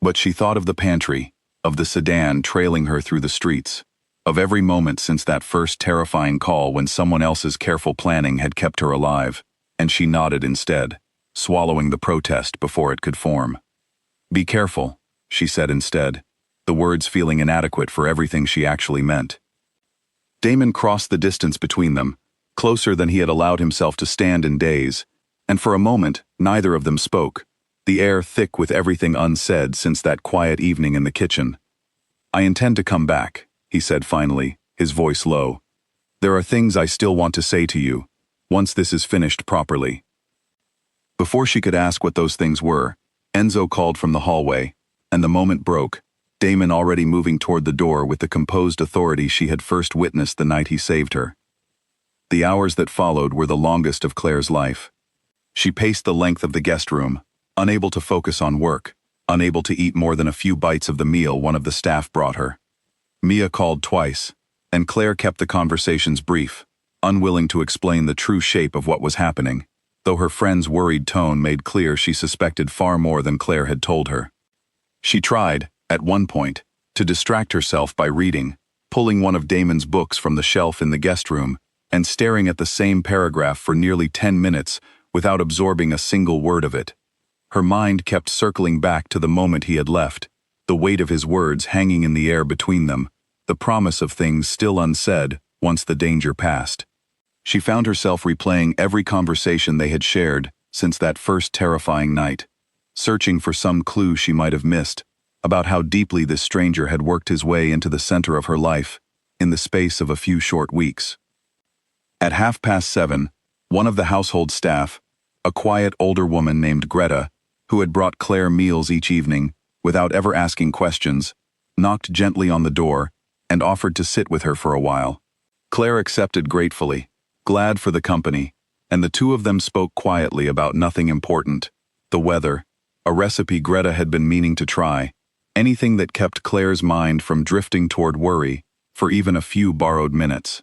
But she thought of the pantry, of the sedan trailing her through the streets, of every moment since that first terrifying call when someone else's careful planning had kept her alive, and she nodded instead, swallowing the protest before it could form. "Be careful," she said instead, the words feeling inadequate for everything she actually meant. Damon crossed the distance between them, closer than he had allowed himself to stand in days, and for a moment neither of them spoke, the air thick with everything unsaid since that quiet evening in the kitchen. "I intend to come back," he said finally, his voice low. "There are things I still want to say to you, once this is finished properly." Before she could ask what those things were, Enzo called from the hallway, and the moment broke, Damon already moving toward the door with the composed authority she had first witnessed the night he saved her. The hours that followed were the longest of Claire's life. She paced the length of the guest room, unable to focus on work, unable to eat more than a few bites of the meal one of the staff brought her. Mia called twice, and Claire kept the conversations brief, unwilling to explain the true shape of what was happening, though her friend's worried tone made clear she suspected far more than Claire had told her. She tried, at one point, to distract herself by reading, pulling one of Damon's books from the shelf in the guest room, and staring at the same paragraph for nearly 10 minutes without absorbing a single word of it. Her mind kept circling back to the moment he had left, the weight of his words hanging in the air between them, the promise of things still unsaid once the danger passed. She found herself replaying every conversation they had shared since that first terrifying night, searching for some clue she might have missed about how deeply this stranger had worked his way into the center of her life in the space of a few short weeks. At 7:30, one of the household staff, a quiet older woman named Greta, who had brought Claire meals each evening without ever asking questions, knocked gently on the door and offered to sit with her for a while. Claire accepted gratefully, glad for the company, and the two of them spoke quietly about nothing important: the weather, a recipe Greta had been meaning to try, anything that kept Claire's mind from drifting toward worry for even a few borrowed minutes.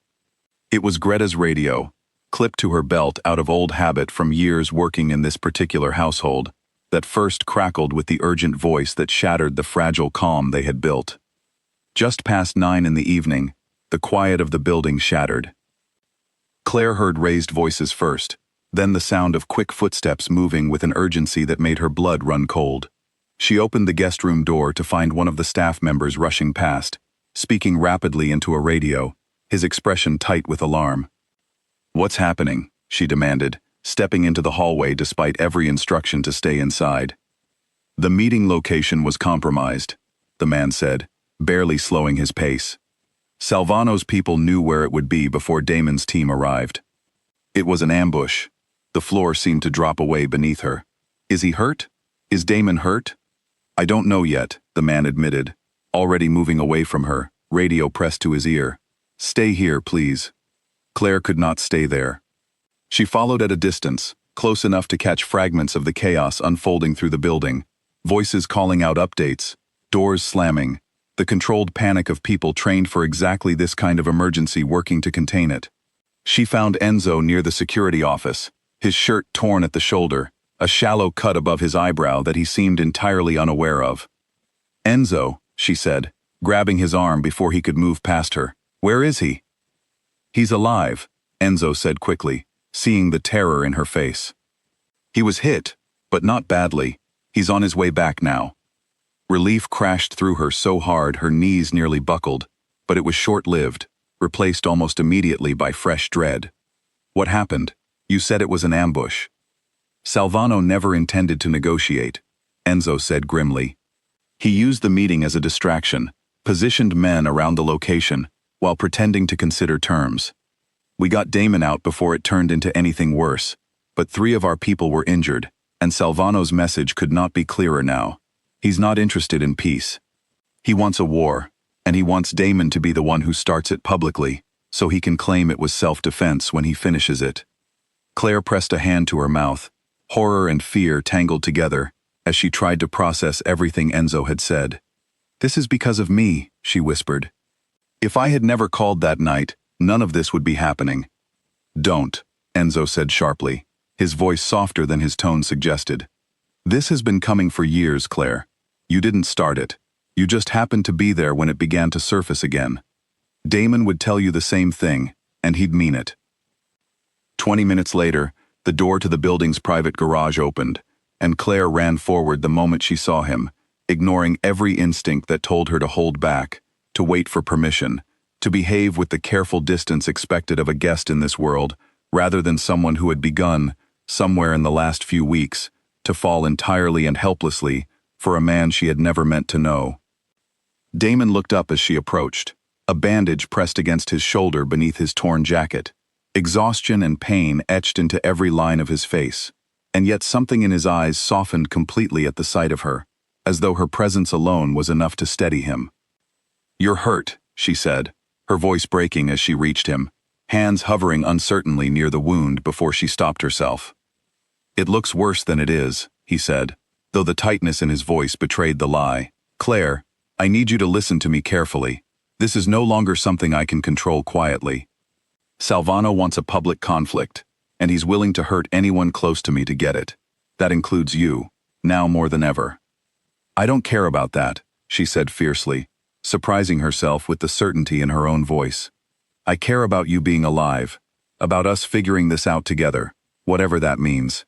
It was Greta's radio, clipped to her belt out of old habit from years working in this particular household, that first crackled with the urgent voice that shattered the fragile calm they had built. Just past 9 in the evening, the quiet of the building shattered. Claire heard raised voices first, then the sound of quick footsteps moving with an urgency that made her blood run cold. She opened the guest room door to find one of the staff members rushing past, speaking rapidly into a radio, his expression tight with alarm. "What's happening?" she demanded, stepping into the hallway despite every instruction to stay inside. "The meeting location was compromised," the man said, barely slowing his pace. "Salvano's people knew where it would be before Damon's team arrived. It was an ambush." The floor seemed to drop away beneath her. "Is he hurt? Is Damon hurt?" "I don't know yet," the man admitted, already moving away from her, radio pressed to his ear. "Stay here, please." Claire could not stay there. She followed at a distance, close enough to catch fragments of the chaos unfolding through the building, voices calling out updates, doors slamming, the controlled panic of people trained for exactly this kind of emergency working to contain it. She found Enzo near the security office, his shirt torn at the shoulder, a shallow cut above his eyebrow that he seemed entirely unaware of. "Enzo," she said, grabbing his arm before he could move past her. "Where is he?" "He's alive," Enzo said quickly, seeing the terror in her face. "He was hit, but not badly. He's on his way back now." Relief crashed through her so hard her knees nearly buckled, but it was short-lived, replaced almost immediately by fresh dread. "What happened? You said it was an ambush." "Salvano never intended to negotiate," Enzo said grimly. "He used the meeting as a distraction, positioned men around the location, while pretending to consider terms. We got Damon out before it turned into anything worse, but 3 of our people were injured, and Salvano's message could not be clearer now. He's not interested in peace. He wants a war, and he wants Damon to be the one who starts it publicly, so he can claim it was self-defense when he finishes it." Claire pressed a hand to her mouth, horror and fear tangled together, as she tried to process everything Enzo had said. "This is because of me," she whispered. "If I had never called that night, none of this would be happening." "Don't," Enzo said sharply, his voice softer than his tone suggested. "This has been coming for years, Claire. You didn't start it. You just happened to be there when it began to surface again. Damon would tell you the same thing, and he'd mean it." 20 minutes later, the door to the building's private garage opened, and Claire ran forward the moment she saw him, ignoring every instinct that told her to hold back, to wait for permission, to behave with the careful distance expected of a guest in this world, rather than someone who had begun, somewhere in the last few weeks, to fall entirely and helplessly for a man she had never meant to know. Damon looked up as she approached, a bandage pressed against his shoulder beneath his torn jacket, exhaustion and pain etched into every line of his face, and yet something in his eyes softened completely at the sight of her, as though her presence alone was enough to steady him. "You're hurt," she said, her voice breaking as she reached him, hands hovering uncertainly near the wound before she stopped herself. "It looks worse than it is," he said, though the tightness in his voice betrayed the lie. "Claire, I need you to listen to me carefully. This is no longer something I can control quietly. Salvano wants a public conflict, and he's willing to hurt anyone close to me to get it. That includes you, now more than ever." "I don't care about that," she said fiercely, surprising herself with the certainty in her own voice. "I care about you being alive, about us figuring this out together, whatever that means."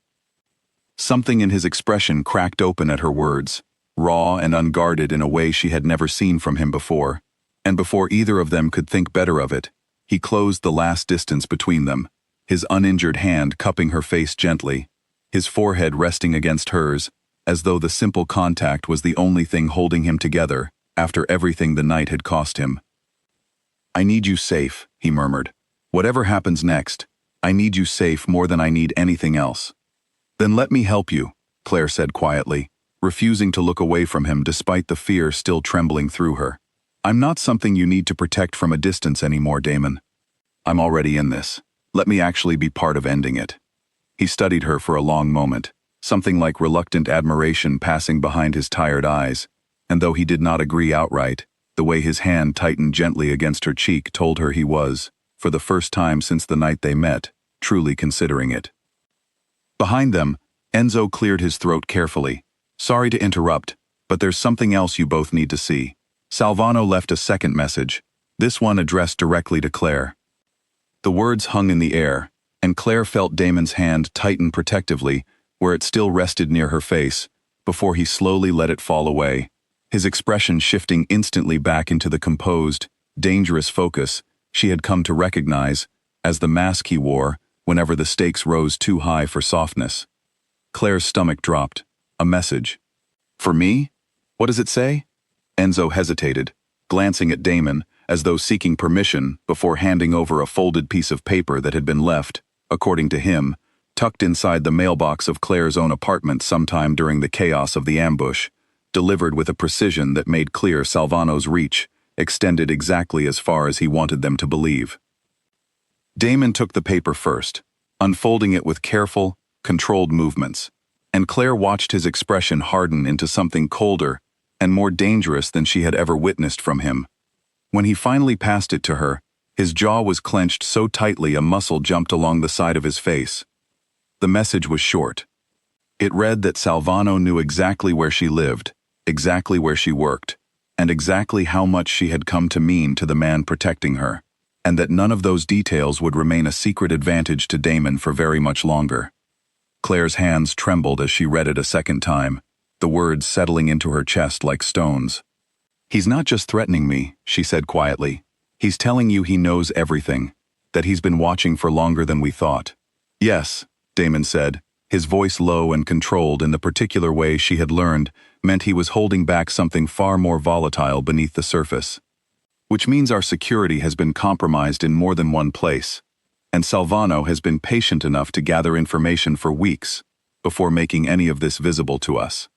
Something in his expression cracked open at her words, raw and unguarded in a way she had never seen from him before. And before either of them could think better of it, he closed the last distance between them, his uninjured hand cupping her face gently, his forehead resting against hers, as though the simple contact was the only thing holding him together after everything the night had cost him. "I need you safe," he murmured. "Whatever happens next, I need you safe more than I need anything else." "Then let me help you," Claire said quietly, refusing to look away from him despite the fear still trembling through her. "I'm not something you need to protect from a distance anymore, Damon. I'm already in this. Let me actually be part of ending it." He studied her for a long moment, something like reluctant admiration passing behind his tired eyes, and though he did not agree outright, the way his hand tightened gently against her cheek told her he was, for the first time since the night they met, truly considering it. Behind them, Enzo cleared his throat carefully. "Sorry to interrupt, but there's something else you both need to see." Salvano left a second message, this one addressed directly to Claire. The words hung in the air, and Claire felt Damon's hand tighten protectively where it still rested near her face, before he slowly let it fall away, his expression shifting instantly back into the composed, dangerous focus she had come to recognize as the mask he wore whenever the stakes rose too high for softness. Claire's stomach dropped. A message. "For me? What does it say?" Enzo hesitated, glancing at Damon as though seeking permission before handing over a folded piece of paper that had been left, according to him, tucked inside the mailbox of Claire's own apartment sometime during the chaos of the ambush, delivered with a precision that made clear Salvano's reach extended exactly as far as he wanted them to believe. Damon took the paper first, unfolding it with careful, controlled movements, and Claire watched his expression harden into something colder and more dangerous than she had ever witnessed from him. When he finally passed it to her, his jaw was clenched so tightly a muscle jumped along the side of his face. The message was short. It read that Salvano knew exactly where she lived, exactly where she worked, and exactly how much she had come to mean to the man protecting her, and that none of those details would remain a secret advantage to Damon for very much longer. Claire's hands trembled as she read it a second time, the words settling into her chest like stones. "He's not just threatening me," she said quietly. "He's telling you he knows everything, that he's been watching for longer than we thought." "Yes," Damon said, his voice low and controlled in the particular way she had learned meant he was holding back something far more volatile beneath the surface. "Which means our security has been compromised in more than one place, and Salvano has been patient enough to gather information for weeks before making any of this visible to us."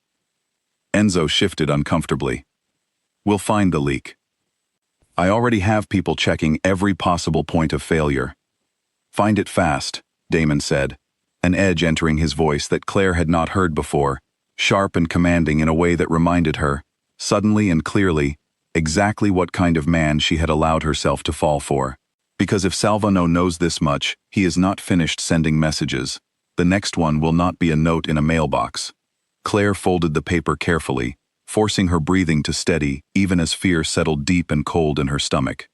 Enzo shifted uncomfortably. "We'll find the leak. I already have people checking every possible point of failure." "Find it fast," Damon said, an edge entering his voice that Claire had not heard before, sharp and commanding in a way that reminded her, suddenly and clearly, exactly what kind of man she had allowed herself to fall for. Because if Salvano knows this much, he is not finished sending messages. The next one will not be a note in a mailbox. Claire folded the paper carefully, forcing her breathing to steady even as fear settled deep and cold in her stomach.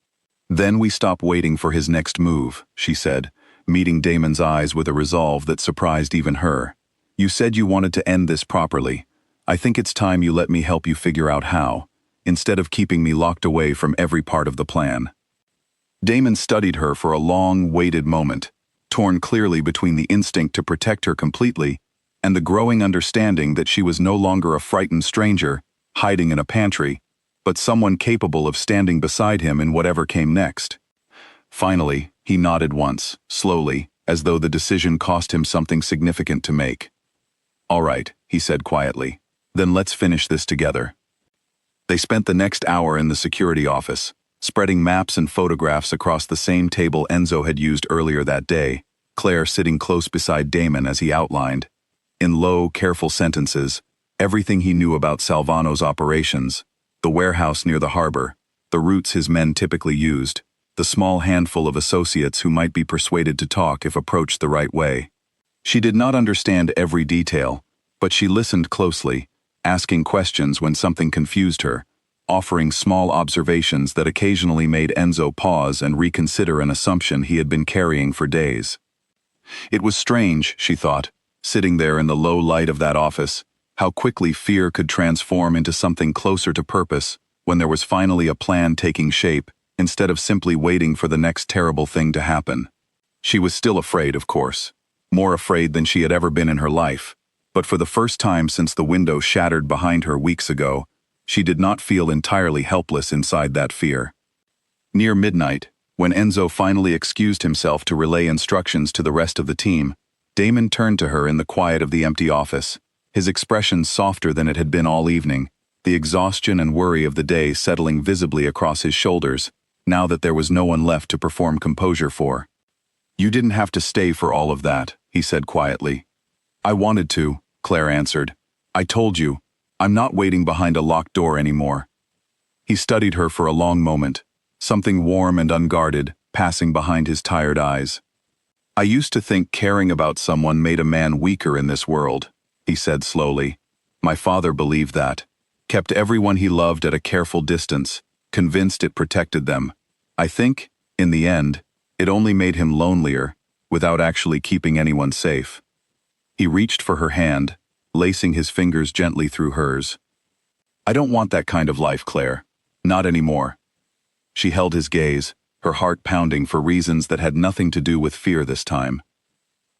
"Then we stop waiting for his next move," she said, meeting Damon's eyes with a resolve that surprised even her. "You said you wanted to end this properly. I think it's time you let me help you figure out how, instead of keeping me locked away from every part of the plan." Damon studied her for a long, weighted moment, torn clearly between the instinct to protect her completely and the growing understanding that she was no longer a frightened stranger, hiding in a pantry, but someone capable of standing beside him in whatever came next. Finally, he nodded once, slowly, as though the decision cost him something significant to make. "All right," he said quietly. "Then let's finish this together." They spent the next hour in the security office, spreading maps and photographs across the same table Enzo had used earlier that day, Claire sitting close beside Damon as he outlined, in low, careful sentences, everything he knew about Salvano's operations, the warehouse near the harbor, the routes his men typically used, the small handful of associates who might be persuaded to talk if approached the right way. She did not understand every detail, but she listened closely, asking questions when something confused her, offering small observations that occasionally made Enzo pause and reconsider an assumption he had been carrying for days. It was strange, she thought, sitting there in the low light of that office, How quickly fear could transform into something closer to purpose when there was finally a plan taking shape instead of simply waiting for the next terrible thing to happen. She was still afraid, of course. More afraid than she had ever been in her life. But for the first time since the window shattered behind her weeks ago, she did not feel entirely helpless inside that fear. Near midnight, when Enzo finally excused himself to relay instructions to the rest of the team, Damon turned to her in the quiet of the empty office, his expression softer than it had been all evening, the exhaustion and worry of the day settling visibly across his shoulders, now that there was no one left to perform composure for. "You didn't have to stay for all of that," he said quietly. "I wanted to," Claire answered. "I told you, I'm not waiting behind a locked door anymore." He studied her for a long moment, something warm and unguarded passing behind his tired eyes. "I used to think caring about someone made a man weaker in this world," he said slowly. "My father believed that, kept everyone he loved at a careful distance, convinced it protected them. I think, in the end, it only made him lonelier, without actually keeping anyone safe." He reached for her hand, lacing his fingers gently through hers. "I don't want that kind of life, Claire. Not anymore." She held his gaze, her heart pounding for reasons that had nothing to do with fear this time.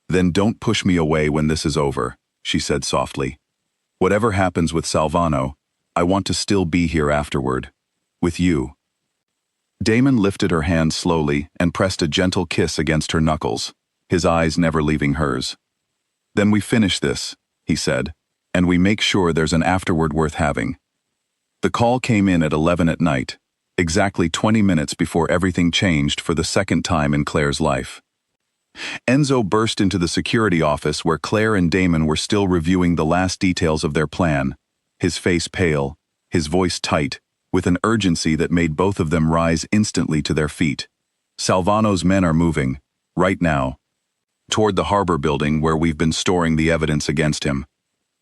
"Then don't push me away when this is over," she said softly. "Whatever happens with Salvano, I want to still be here afterward. With you." Damon lifted her hand slowly and pressed a gentle kiss against her knuckles, his eyes never leaving hers. "Then we finish this," he said, "and we make sure there's an afterward worth having." The call came in at 11 at night, exactly 20 minutes before everything changed for the second time in Claire's life. Enzo burst into the security office where Claire and Damon were still reviewing the last details of their plan, his face pale, his voice tight, with an urgency that made both of them rise instantly to their feet. "Salvano's men are moving, right now, toward the harbor building where we've been storing the evidence against him."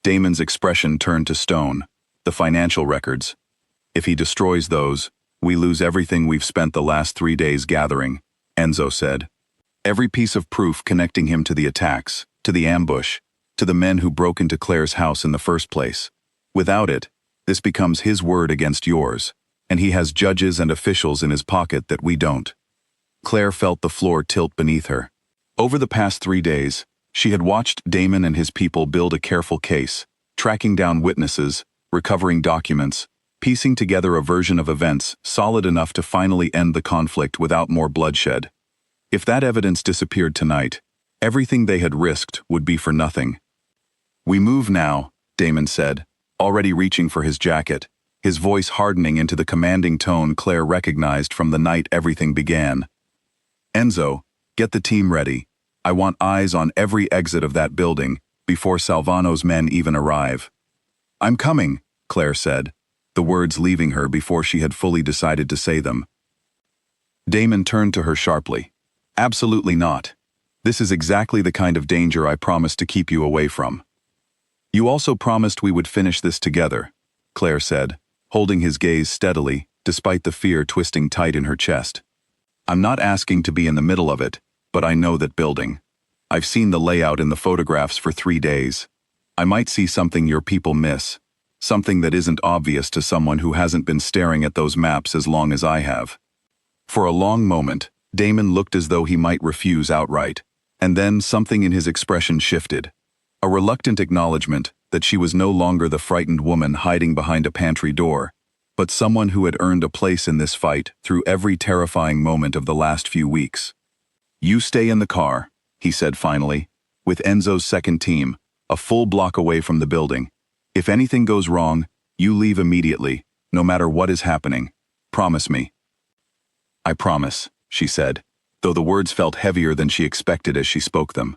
Damon's expression turned to stone, the financial records. "If he destroys those, we lose everything we've spent the last 3 days gathering," Enzo said. "Every piece of proof connecting him to the attacks, to the ambush, to the men who broke into Claire's house in the first place. Without it, this becomes his word against yours, and he has judges and officials in his pocket that we don't." Claire felt the floor tilt beneath her. Over the past 3 days, she had watched Damon and his people build a careful case, tracking down witnesses, recovering documents, piecing together a version of events solid enough to finally end the conflict without more bloodshed. If that evidence disappeared tonight, everything they had risked would be for nothing. "We move now," Damon said, already reaching for his jacket, his voice hardening into the commanding tone Claire recognized from the night everything began. "Enzo, get the team ready. I want eyes on every exit of that building before Salvano's men even arrive." "I'm coming," Claire said, the words leaving her before she had fully decided to say them. Damon turned to her sharply. "Absolutely not. This is exactly the kind of danger I promised to keep you away from." "You also promised we would finish this together," Claire said, holding his gaze steadily, despite the fear twisting tight in her chest. "I'm not asking to be in the middle of it, but I know that building. I've seen the layout in the photographs for 3 days. I might see something your people miss, something that isn't obvious to someone who hasn't been staring at those maps as long as I have." For a long moment, Damon looked as though he might refuse outright, and then something in his expression shifted. A reluctant acknowledgement that she was no longer the frightened woman hiding behind a pantry door, but someone who had earned a place in this fight through every terrifying moment of the last few weeks. "You stay in the car," he said finally, "with Enzo's second team, a full block away from the building. If anything goes wrong, you leave immediately, no matter what is happening. Promise me." "I promise," she said, though the words felt heavier than she expected as she spoke them.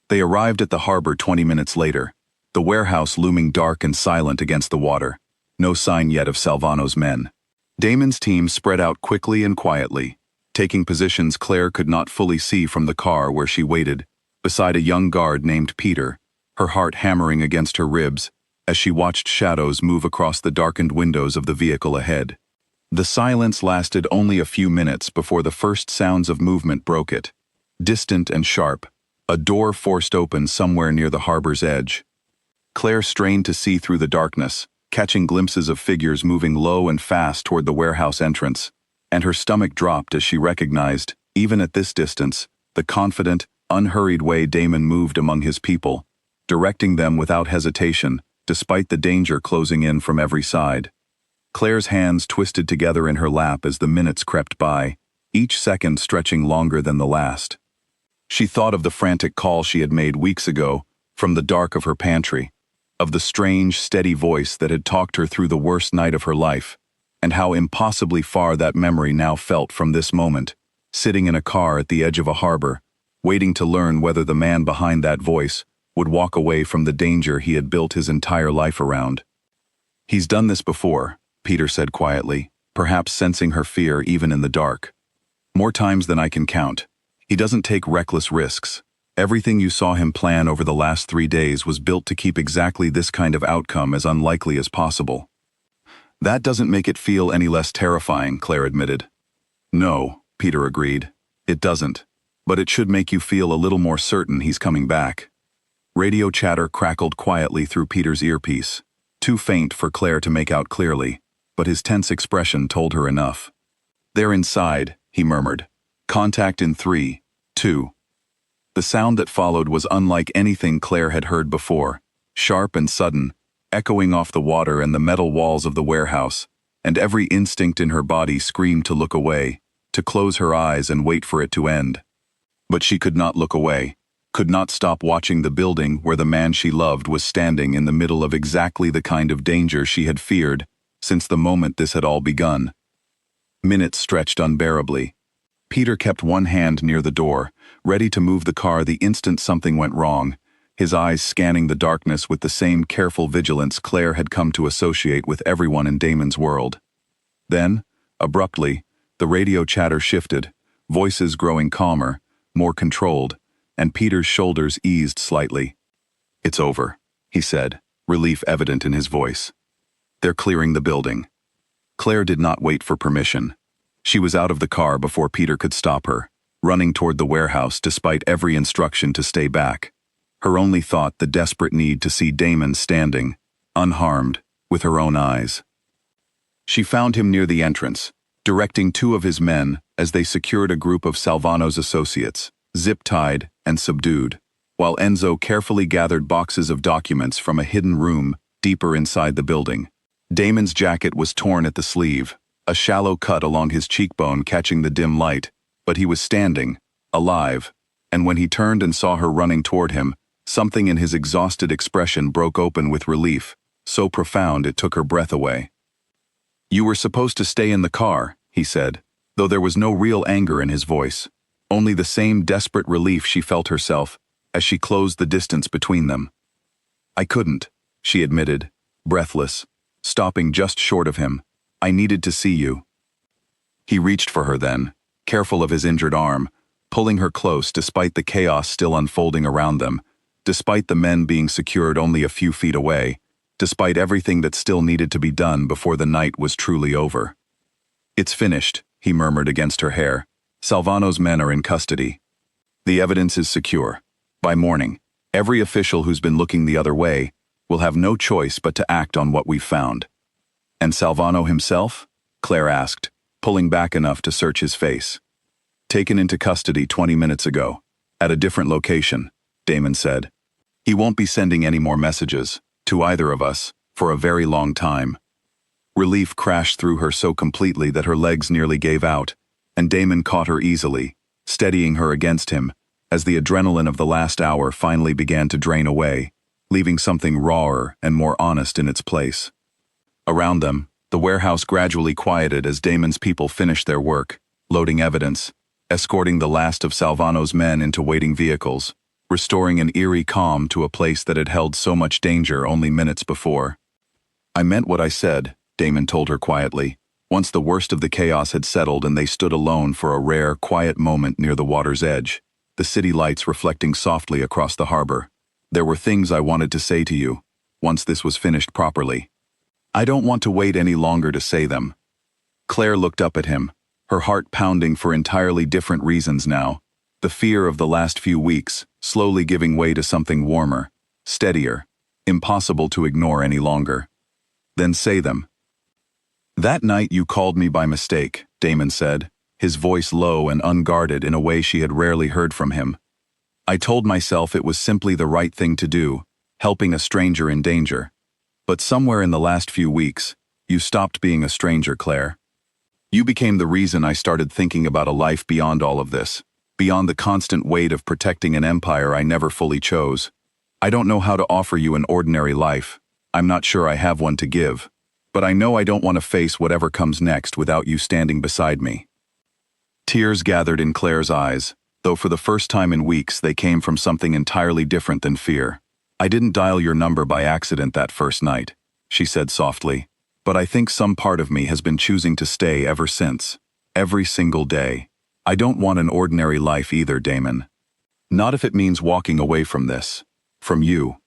They arrived at the harbor 20 minutes later, the warehouse looming dark and silent against the water, no sign yet of Salvano's men. Damon's team spread out quickly and quietly, taking positions Claire could not fully see from the car where she waited, beside a young guard named Peter, her heart hammering against her ribs as she watched shadows move across the darkened windows of the vehicle ahead. The silence lasted only a few minutes before the first sounds of movement broke it. Distant and sharp, a door forced open somewhere near the harbor's edge. Claire strained to see through the darkness, catching glimpses of figures moving low and fast toward the warehouse entrance, and her stomach dropped as she recognized, even at this distance, the confident, unhurried way Damon moved among his people, directing them without hesitation, despite the danger closing in from every side. Claire's hands twisted together in her lap as the minutes crept by, each second stretching longer than the last. She thought of the frantic call she had made weeks ago, from the dark of her pantry, of the strange, steady voice that had talked her through the worst night of her life, and how impossibly far that memory now felt from this moment, sitting in a car at the edge of a harbor, waiting to learn whether the man behind that voice would walk away from the danger he had built his entire life around. "He's done this before," Peter said quietly, perhaps sensing her fear even in the dark. "More times than I can count. He doesn't take reckless risks. Everything you saw him plan over the last 3 days was built to keep exactly this kind of outcome as unlikely as possible." "That doesn't make it feel any less terrifying," Claire admitted. "No," Peter agreed. "It doesn't. But it should make you feel a little more certain he's coming back." Radio chatter crackled quietly through Peter's earpiece, too faint for Claire to make out clearly, but his tense expression told her enough. "They're inside," he murmured. "Contact in 3, 2. The sound that followed was unlike anything Claire had heard before, sharp and sudden, echoing off the water and the metal walls of the warehouse, and every instinct in her body screamed to look away, to close her eyes and wait for it to end. But she could not look away, could not stop watching the building where the man she loved was standing in the middle of exactly the kind of danger she had feared since the moment this had all begun. Minutes stretched unbearably. Peter kept one hand near the door, ready to move the car the instant something went wrong, his eyes scanning the darkness with the same careful vigilance Claire had come to associate with everyone in Damon's world. Then, abruptly, the radio chatter shifted, voices growing calmer, more controlled, and Peter's shoulders eased slightly. "It's over," he said, relief evident in his voice. "They're clearing the building." Claire did not wait for permission. She was out of the car before Peter could stop her, running toward the warehouse despite every instruction to stay back. Her only thought the desperate need to see Damon standing, unharmed, with her own eyes. She found him near the entrance, directing 2 of his men as they secured a group of Salvano's associates, zip-tied and subdued, while Enzo carefully gathered boxes of documents from a hidden room deeper inside the building. Damon's jacket was torn at the sleeve, a shallow cut along his cheekbone catching the dim light, but he was standing, alive, and when he turned and saw her running toward him, something in his exhausted expression broke open with relief, so profound it took her breath away. "You were supposed to stay in the car," he said, though there was no real anger in his voice, only the same desperate relief she felt herself as she closed the distance between them. "I couldn't," she admitted, breathless, stopping just short of him. "I needed to see you." He reached for her then, careful of his injured arm, pulling her close despite the chaos still unfolding around them, despite the men being secured only a few feet away, despite everything that still needed to be done before the night was truly over. "It's finished," he murmured against her hair. "Salvano's men are in custody. The evidence is secure. By morning, every official who's been looking the other way will have no choice but to act on what we've found." "And Salvano himself?" Claire asked, pulling back enough to search his face. "Taken into custody 20 minutes ago, at a different location," Damon said. "He won't be sending any more messages, to either of us, for a very long time." Relief crashed through her so completely that her legs nearly gave out, and Damon caught her easily, steadying her against him, as the adrenaline of the last hour finally began to drain away, leaving something rawer and more honest in its place. Around them, the warehouse gradually quieted as Damon's people finished their work, loading evidence, escorting the last of Salvano's men into waiting vehicles, restoring an eerie calm to a place that had held so much danger only minutes before. "I meant what I said," Damon told her quietly, once the worst of the chaos had settled and they stood alone for a rare, quiet moment near the water's edge, the city lights reflecting softly across the harbor. "There were things I wanted to say to you, once this was finished properly. I don't want to wait any longer to say them." Claire looked up at him, her heart pounding for entirely different reasons now, the fear of the last few weeks slowly giving way to something warmer, steadier, impossible to ignore any longer. Then say them. "That night you called me by mistake," Damon said, his voice low and unguarded in a way she had rarely heard from him. "I told myself it was simply the right thing to do, helping a stranger in danger. But somewhere in the last few weeks, you stopped being a stranger, Claire. You became the reason I started thinking about a life beyond all of this, beyond the constant weight of protecting an empire I never fully chose. I don't know how to offer you an ordinary life. I'm not sure I have one to give. But I know I don't want to face whatever comes next without you standing beside me." Tears gathered in Claire's eyes, though for the first time in weeks they came from something entirely different than fear. "I didn't dial your number by accident that first night," she said softly, "but I think some part of me has been choosing to stay ever since. Every single day. I don't want an ordinary life either, Damon. Not if it means walking away from this. From you."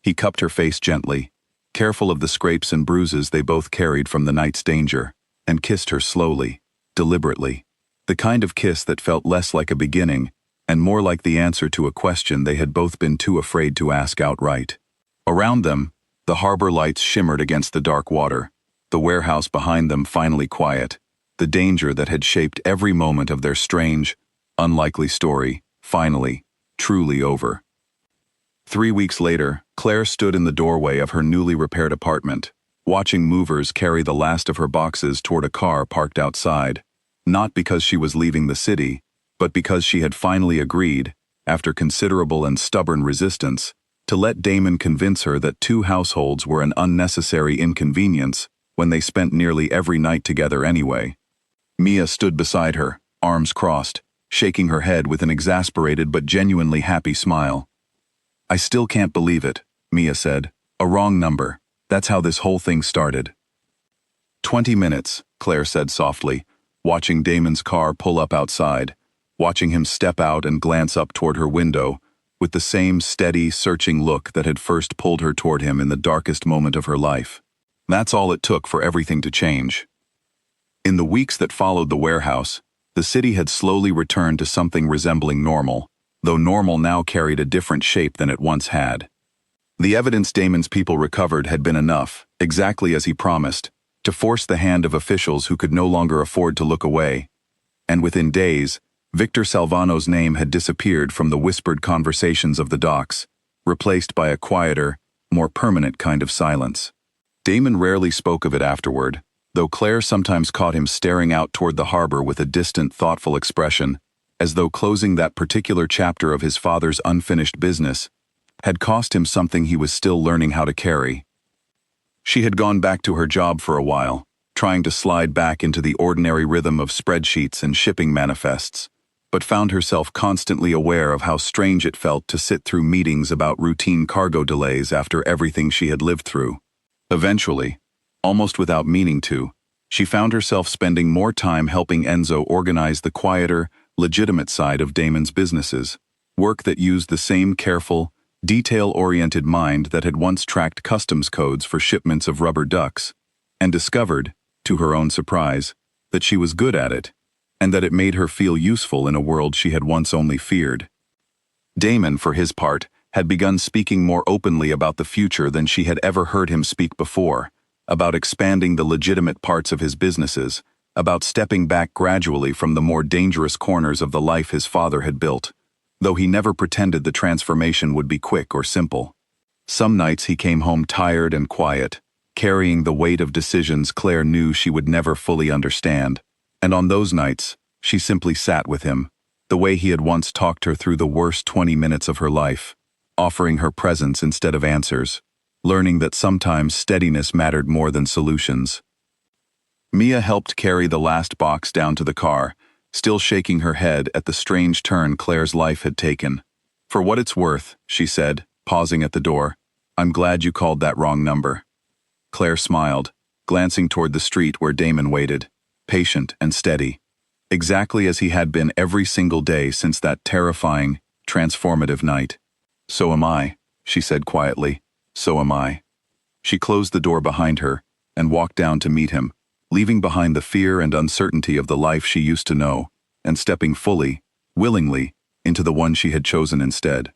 He cupped her face gently, careful of the scrapes and bruises they both carried from the night's danger, and kissed her slowly, deliberately. The kind of kiss that felt less like a beginning, and more like the answer to a question they had both been too afraid to ask outright. Around them, the harbor lights shimmered against the dark water, the warehouse behind them finally quiet, the danger that had shaped every moment of their strange, unlikely story, finally, truly over. 3 weeks later, Claire stood in the doorway of her newly repaired apartment, watching movers carry the last of her boxes toward a car parked outside, not because she was leaving the city, but because she had finally agreed, after considerable and stubborn resistance, to let Damon convince her that 2 households were an unnecessary inconvenience when they spent nearly every night together anyway. Mia stood beside her, arms crossed, shaking her head with an exasperated but genuinely happy smile. "I still can't believe it," Mia said. "A wrong number. That's how this whole thing started." 20 minutes, Claire said softly, watching Damon's car pull up outside, watching him step out and glance up toward her window, with the same steady, searching look that had first pulled her toward him in the darkest moment of her life. That's all it took for everything to change. In the weeks that followed the warehouse, the city had slowly returned to something resembling normal, though normal now carried a different shape than it once had. The evidence Damon's people recovered had been enough, exactly as he promised, to force the hand of officials who could no longer afford to look away. And within days, Victor Salvano's name had disappeared from the whispered conversations of the docks, replaced by a quieter, more permanent kind of silence. Damon rarely spoke of it afterward, though Claire sometimes caught him staring out toward the harbor with a distant, thoughtful expression, as though closing that particular chapter of his father's unfinished business had cost him something he was still learning how to carry. She had gone back to her job for a while, trying to slide back into the ordinary rhythm of spreadsheets and shipping manifests, but found herself constantly aware of how strange it felt to sit through meetings about routine cargo delays after everything she had lived through. Eventually, almost without meaning to, she found herself spending more time helping Enzo organize the quieter, legitimate side of Damon's businesses, work that used the same careful, detail-oriented mind that had once tracked customs codes for shipments of rubber ducks, and discovered, to her own surprise, that she was good at it, and that it made her feel useful in a world she had once only feared. Damon, for his part, had begun speaking more openly about the future than she had ever heard him speak before, about expanding the legitimate parts of his businesses, about stepping back gradually from the more dangerous corners of the life his father had built, though he never pretended the transformation would be quick or simple. Some nights he came home tired and quiet, carrying the weight of decisions Claire knew she would never fully understand, and on those nights, she simply sat with him, the way he had once talked her through the worst 20 minutes of her life, offering her presence instead of answers, learning that sometimes steadiness mattered more than solutions. Mia helped carry the last box down to the car, still shaking her head at the strange turn Claire's life had taken. "For what it's worth," she said, pausing at the door, "I'm glad you called that wrong number." Claire smiled, glancing toward the street where Damon waited, patient and steady, exactly as he had been every single day since that terrifying, transformative night. "So am I," she said quietly. "So am I." She closed the door behind her and walked down to meet him, leaving behind the fear and uncertainty of the life she used to know, and stepping fully, willingly, into the one she had chosen instead.